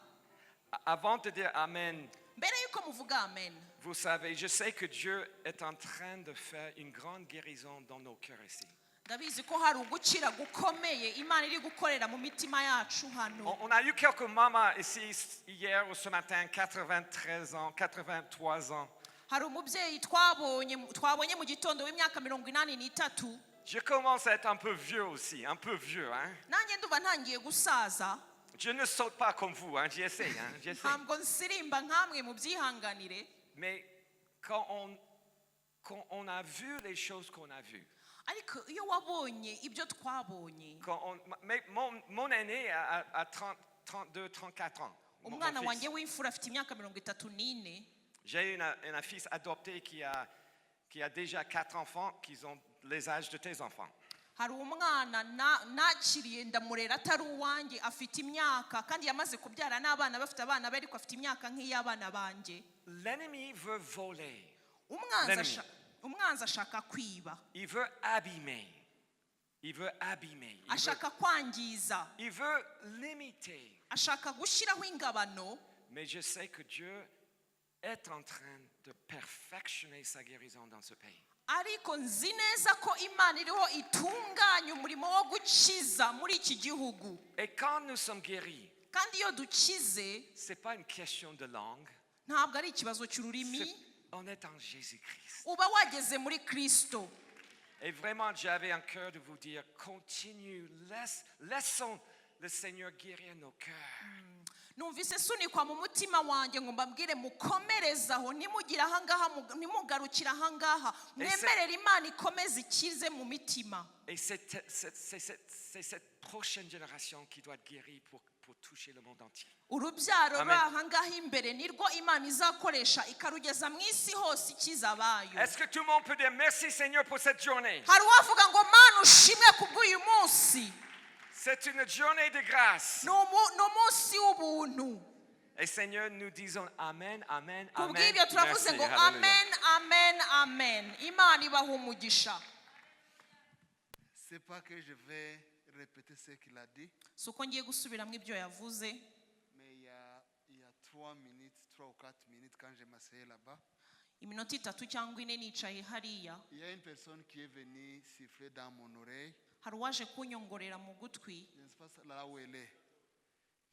Avant de dire Amen, mbere yuko muvuga amen, vous savez, je sais que Dieu est en train de faire une grande guérison dans nos cœurs ici. ndabizi ko hari ugukira gukomeye Imana iri gukorera mu mitima yacu hano. On a eu quelques mamans ici hier ou ce matin, 93 ans, 83 ans. Hari umubyeyi twabonye mu gitondo w'imyaka 83. Je commence à être un peu vieux aussi, un peu vieux. Hein? Nanjye nduba ntangiye gusaza. Je ne saute pas comme vous, hein? J'essaie. J'essaie. Ntabwo nsirimba nkamwe mu byihanganire. Mais quand on a vu les choses qu'on a vues, ariko iyo wabonye ibyo twabonye, mon aîné a 32, 34 ans. umwana wanjye w'imfura afite imyaka 34. J'ai un fils adopté qui a déjà 4 enfants qui ont les âges de tes enfants. hari umwana nakiriye ndamurera atari uwanjye afite imyaka kandi yamaze kubyara n'abana bafite abana be ariko afite imyaka nk'iy'abana banjye. L'ennemi veut voler. umwanzi ashaka kwiba, Il veut abîmer. Il veut abîmer. ashaka kwangiza, Il veut limiter. ashaka gushyiraho ingabano. Mais je sais que Dieu est en train de perfectionner sa guérison dans ce pays. ariko nzi neza ko Imana iriho itunganya umurimo wo gukiza muri iki gihugu. Et quand nous sommes guéris, kandi iyo dukize c'est pas une question de langue. ntabwo ari ikibazo cy'ururimi, On est en Jésus-Christ. uba wageze muri Kristo. Et vraiment, j'avais un cœur de vous dire, continue, laissons le Seigneur guérir nos cœurs. numvise sunikwa mu mutima wanjye ngo mbabwire mukomerezaho, nimugire ahangaha, nimugarukire ahangaha, mwemerere Imana ikomeze ikize mu mitima. Et c'est cette prochaine génération qui doit être guérie pour toucher le monde entier. urubyaro ruri ahangaha imbere nirwo Imana izakoresha ikarugeza mu isi hose ikiza abayo. Est-ce que tout le monde peut dire merci Seigneur pour cette journée? hari uwavuga ngo Mana ushimwe kubw'uyu munsi. C'est une journée de grâce. ni umunsi w'ubuntu. Et Seigneur, nous disons Amen, Amen, Amen. kubw'ibyo turavuze Merci, ngo hallelujah. amen amen amen. Imana ibaha umugisha. C'est pas que je vais répéter ce qu'il a dit, si uko ngiye gusubiramo ibyo yavuze, mais il y a 3 ou 4 minutes quand je m'asseyais là-bas, iminota 3 cyangwa 4 nicaye hariya, il y a une personne qui est venue siffler dans mon oreille. hari uwaje kunyongorera mu gutwi. Je ne sais pas là où elle est.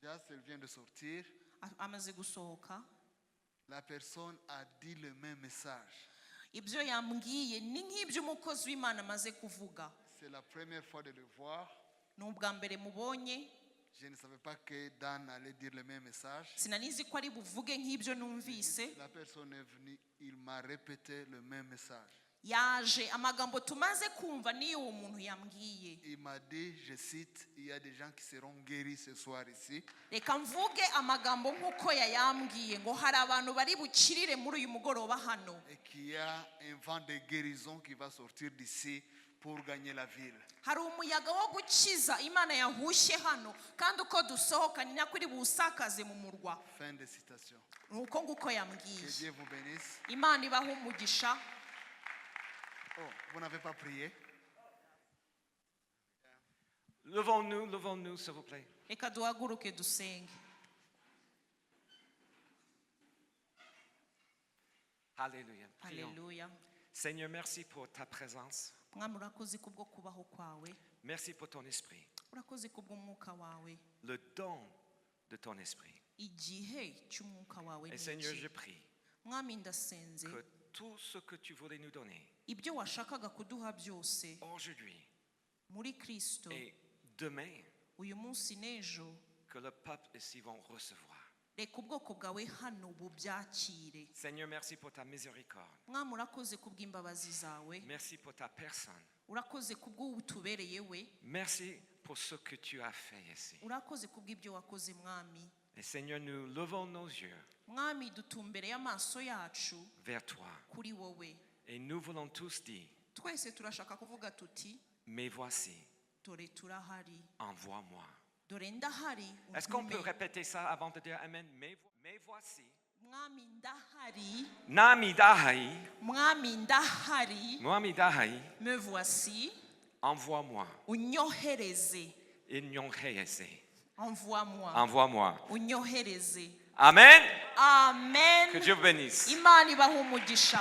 Just elle vient de sortir. amaze gusohoka. La personne a dit le même message. ibyo yambwiye ni nk'ibyo umukozi w'Imana amaze kuvuga. C'est la première fois de le voir. ni ubwa mbere mubonye. Je ne savais pas que Dan allait dire le même message. sinanizi ko ari buvuge nk'ibyo numvise. La personne est venue, il m'a répété le même message. yaje amagambo tumaze kumva niyo uwo muntu yambwiye. Il m'a dit, je cite, il y a des gens qui seront guéris ce soir ici. reka mvuge amagambo nk'uko yayambwiye ngo hari abantu bari bukirire muri uyu mugoroba hano. Et qu'il y a un vent de guérison qui va sortir d'ici pour gagner la ville. hari umuyaga wo gukiza Imana yahushye hano, kandi uko dusohoka ni nako iri busakaze mu murwa. Fin de citation. nuko nguko Que yambwiye. Dieu vous bénisse. Imana ibaha umugisha. Oh, vous n'avez pas prié? Levons-nous, s'il vous plaît. reka duhaguruke dusenge. Alléluia. Prions. haleluya. Seigneur, merci pour ta présence. mwami urakoze kubwo kubaho kwawe, Merci pour ton esprit. urakoze kubw'umwuka wawe, Le don de ton esprit. igihe cy'umwuka wawe Et ni Seigneur, iki? je prie mwami ndasenze que tout ce que tu voulais nous donner ibyo washakaga kuduha byose aujourd'hui muri Kristo, et demain, uyu munsi n'ejo, que le peuple ici vont recevoir. reka ubwoko bwawe hano bubyakire. Seigneur, merci pour ta miséricorde. mwami urakoze kubw'imbabazi zawe, Merci pour ta personne. urakoze kubw'utubereye we, Merci pour ce que tu as fait ici. urakoze kubw'ibyo wakoze mwami. Et Seigneur, nous levons nos yeux mwami dutumbereye amaso yacu vers toi. kuri wowe. Et nous voulons tous dire, twese turashaka kuvuga tuti mais voici, dore turahari, envoie-moi. dore ndahari, Est-ce qu'on peut untume. répéter ça avant de dire Amen? Mais voici. mwami ndahari, Nami dahai, mwami ndahari, Mwami dahai, me voici, envoie-moi. unyohereze, Inyonheyese. envoie-moi, Envoie-moi. unyohereze. Amen. amen Que Dieu vous bénisse. imana ibaha umugisha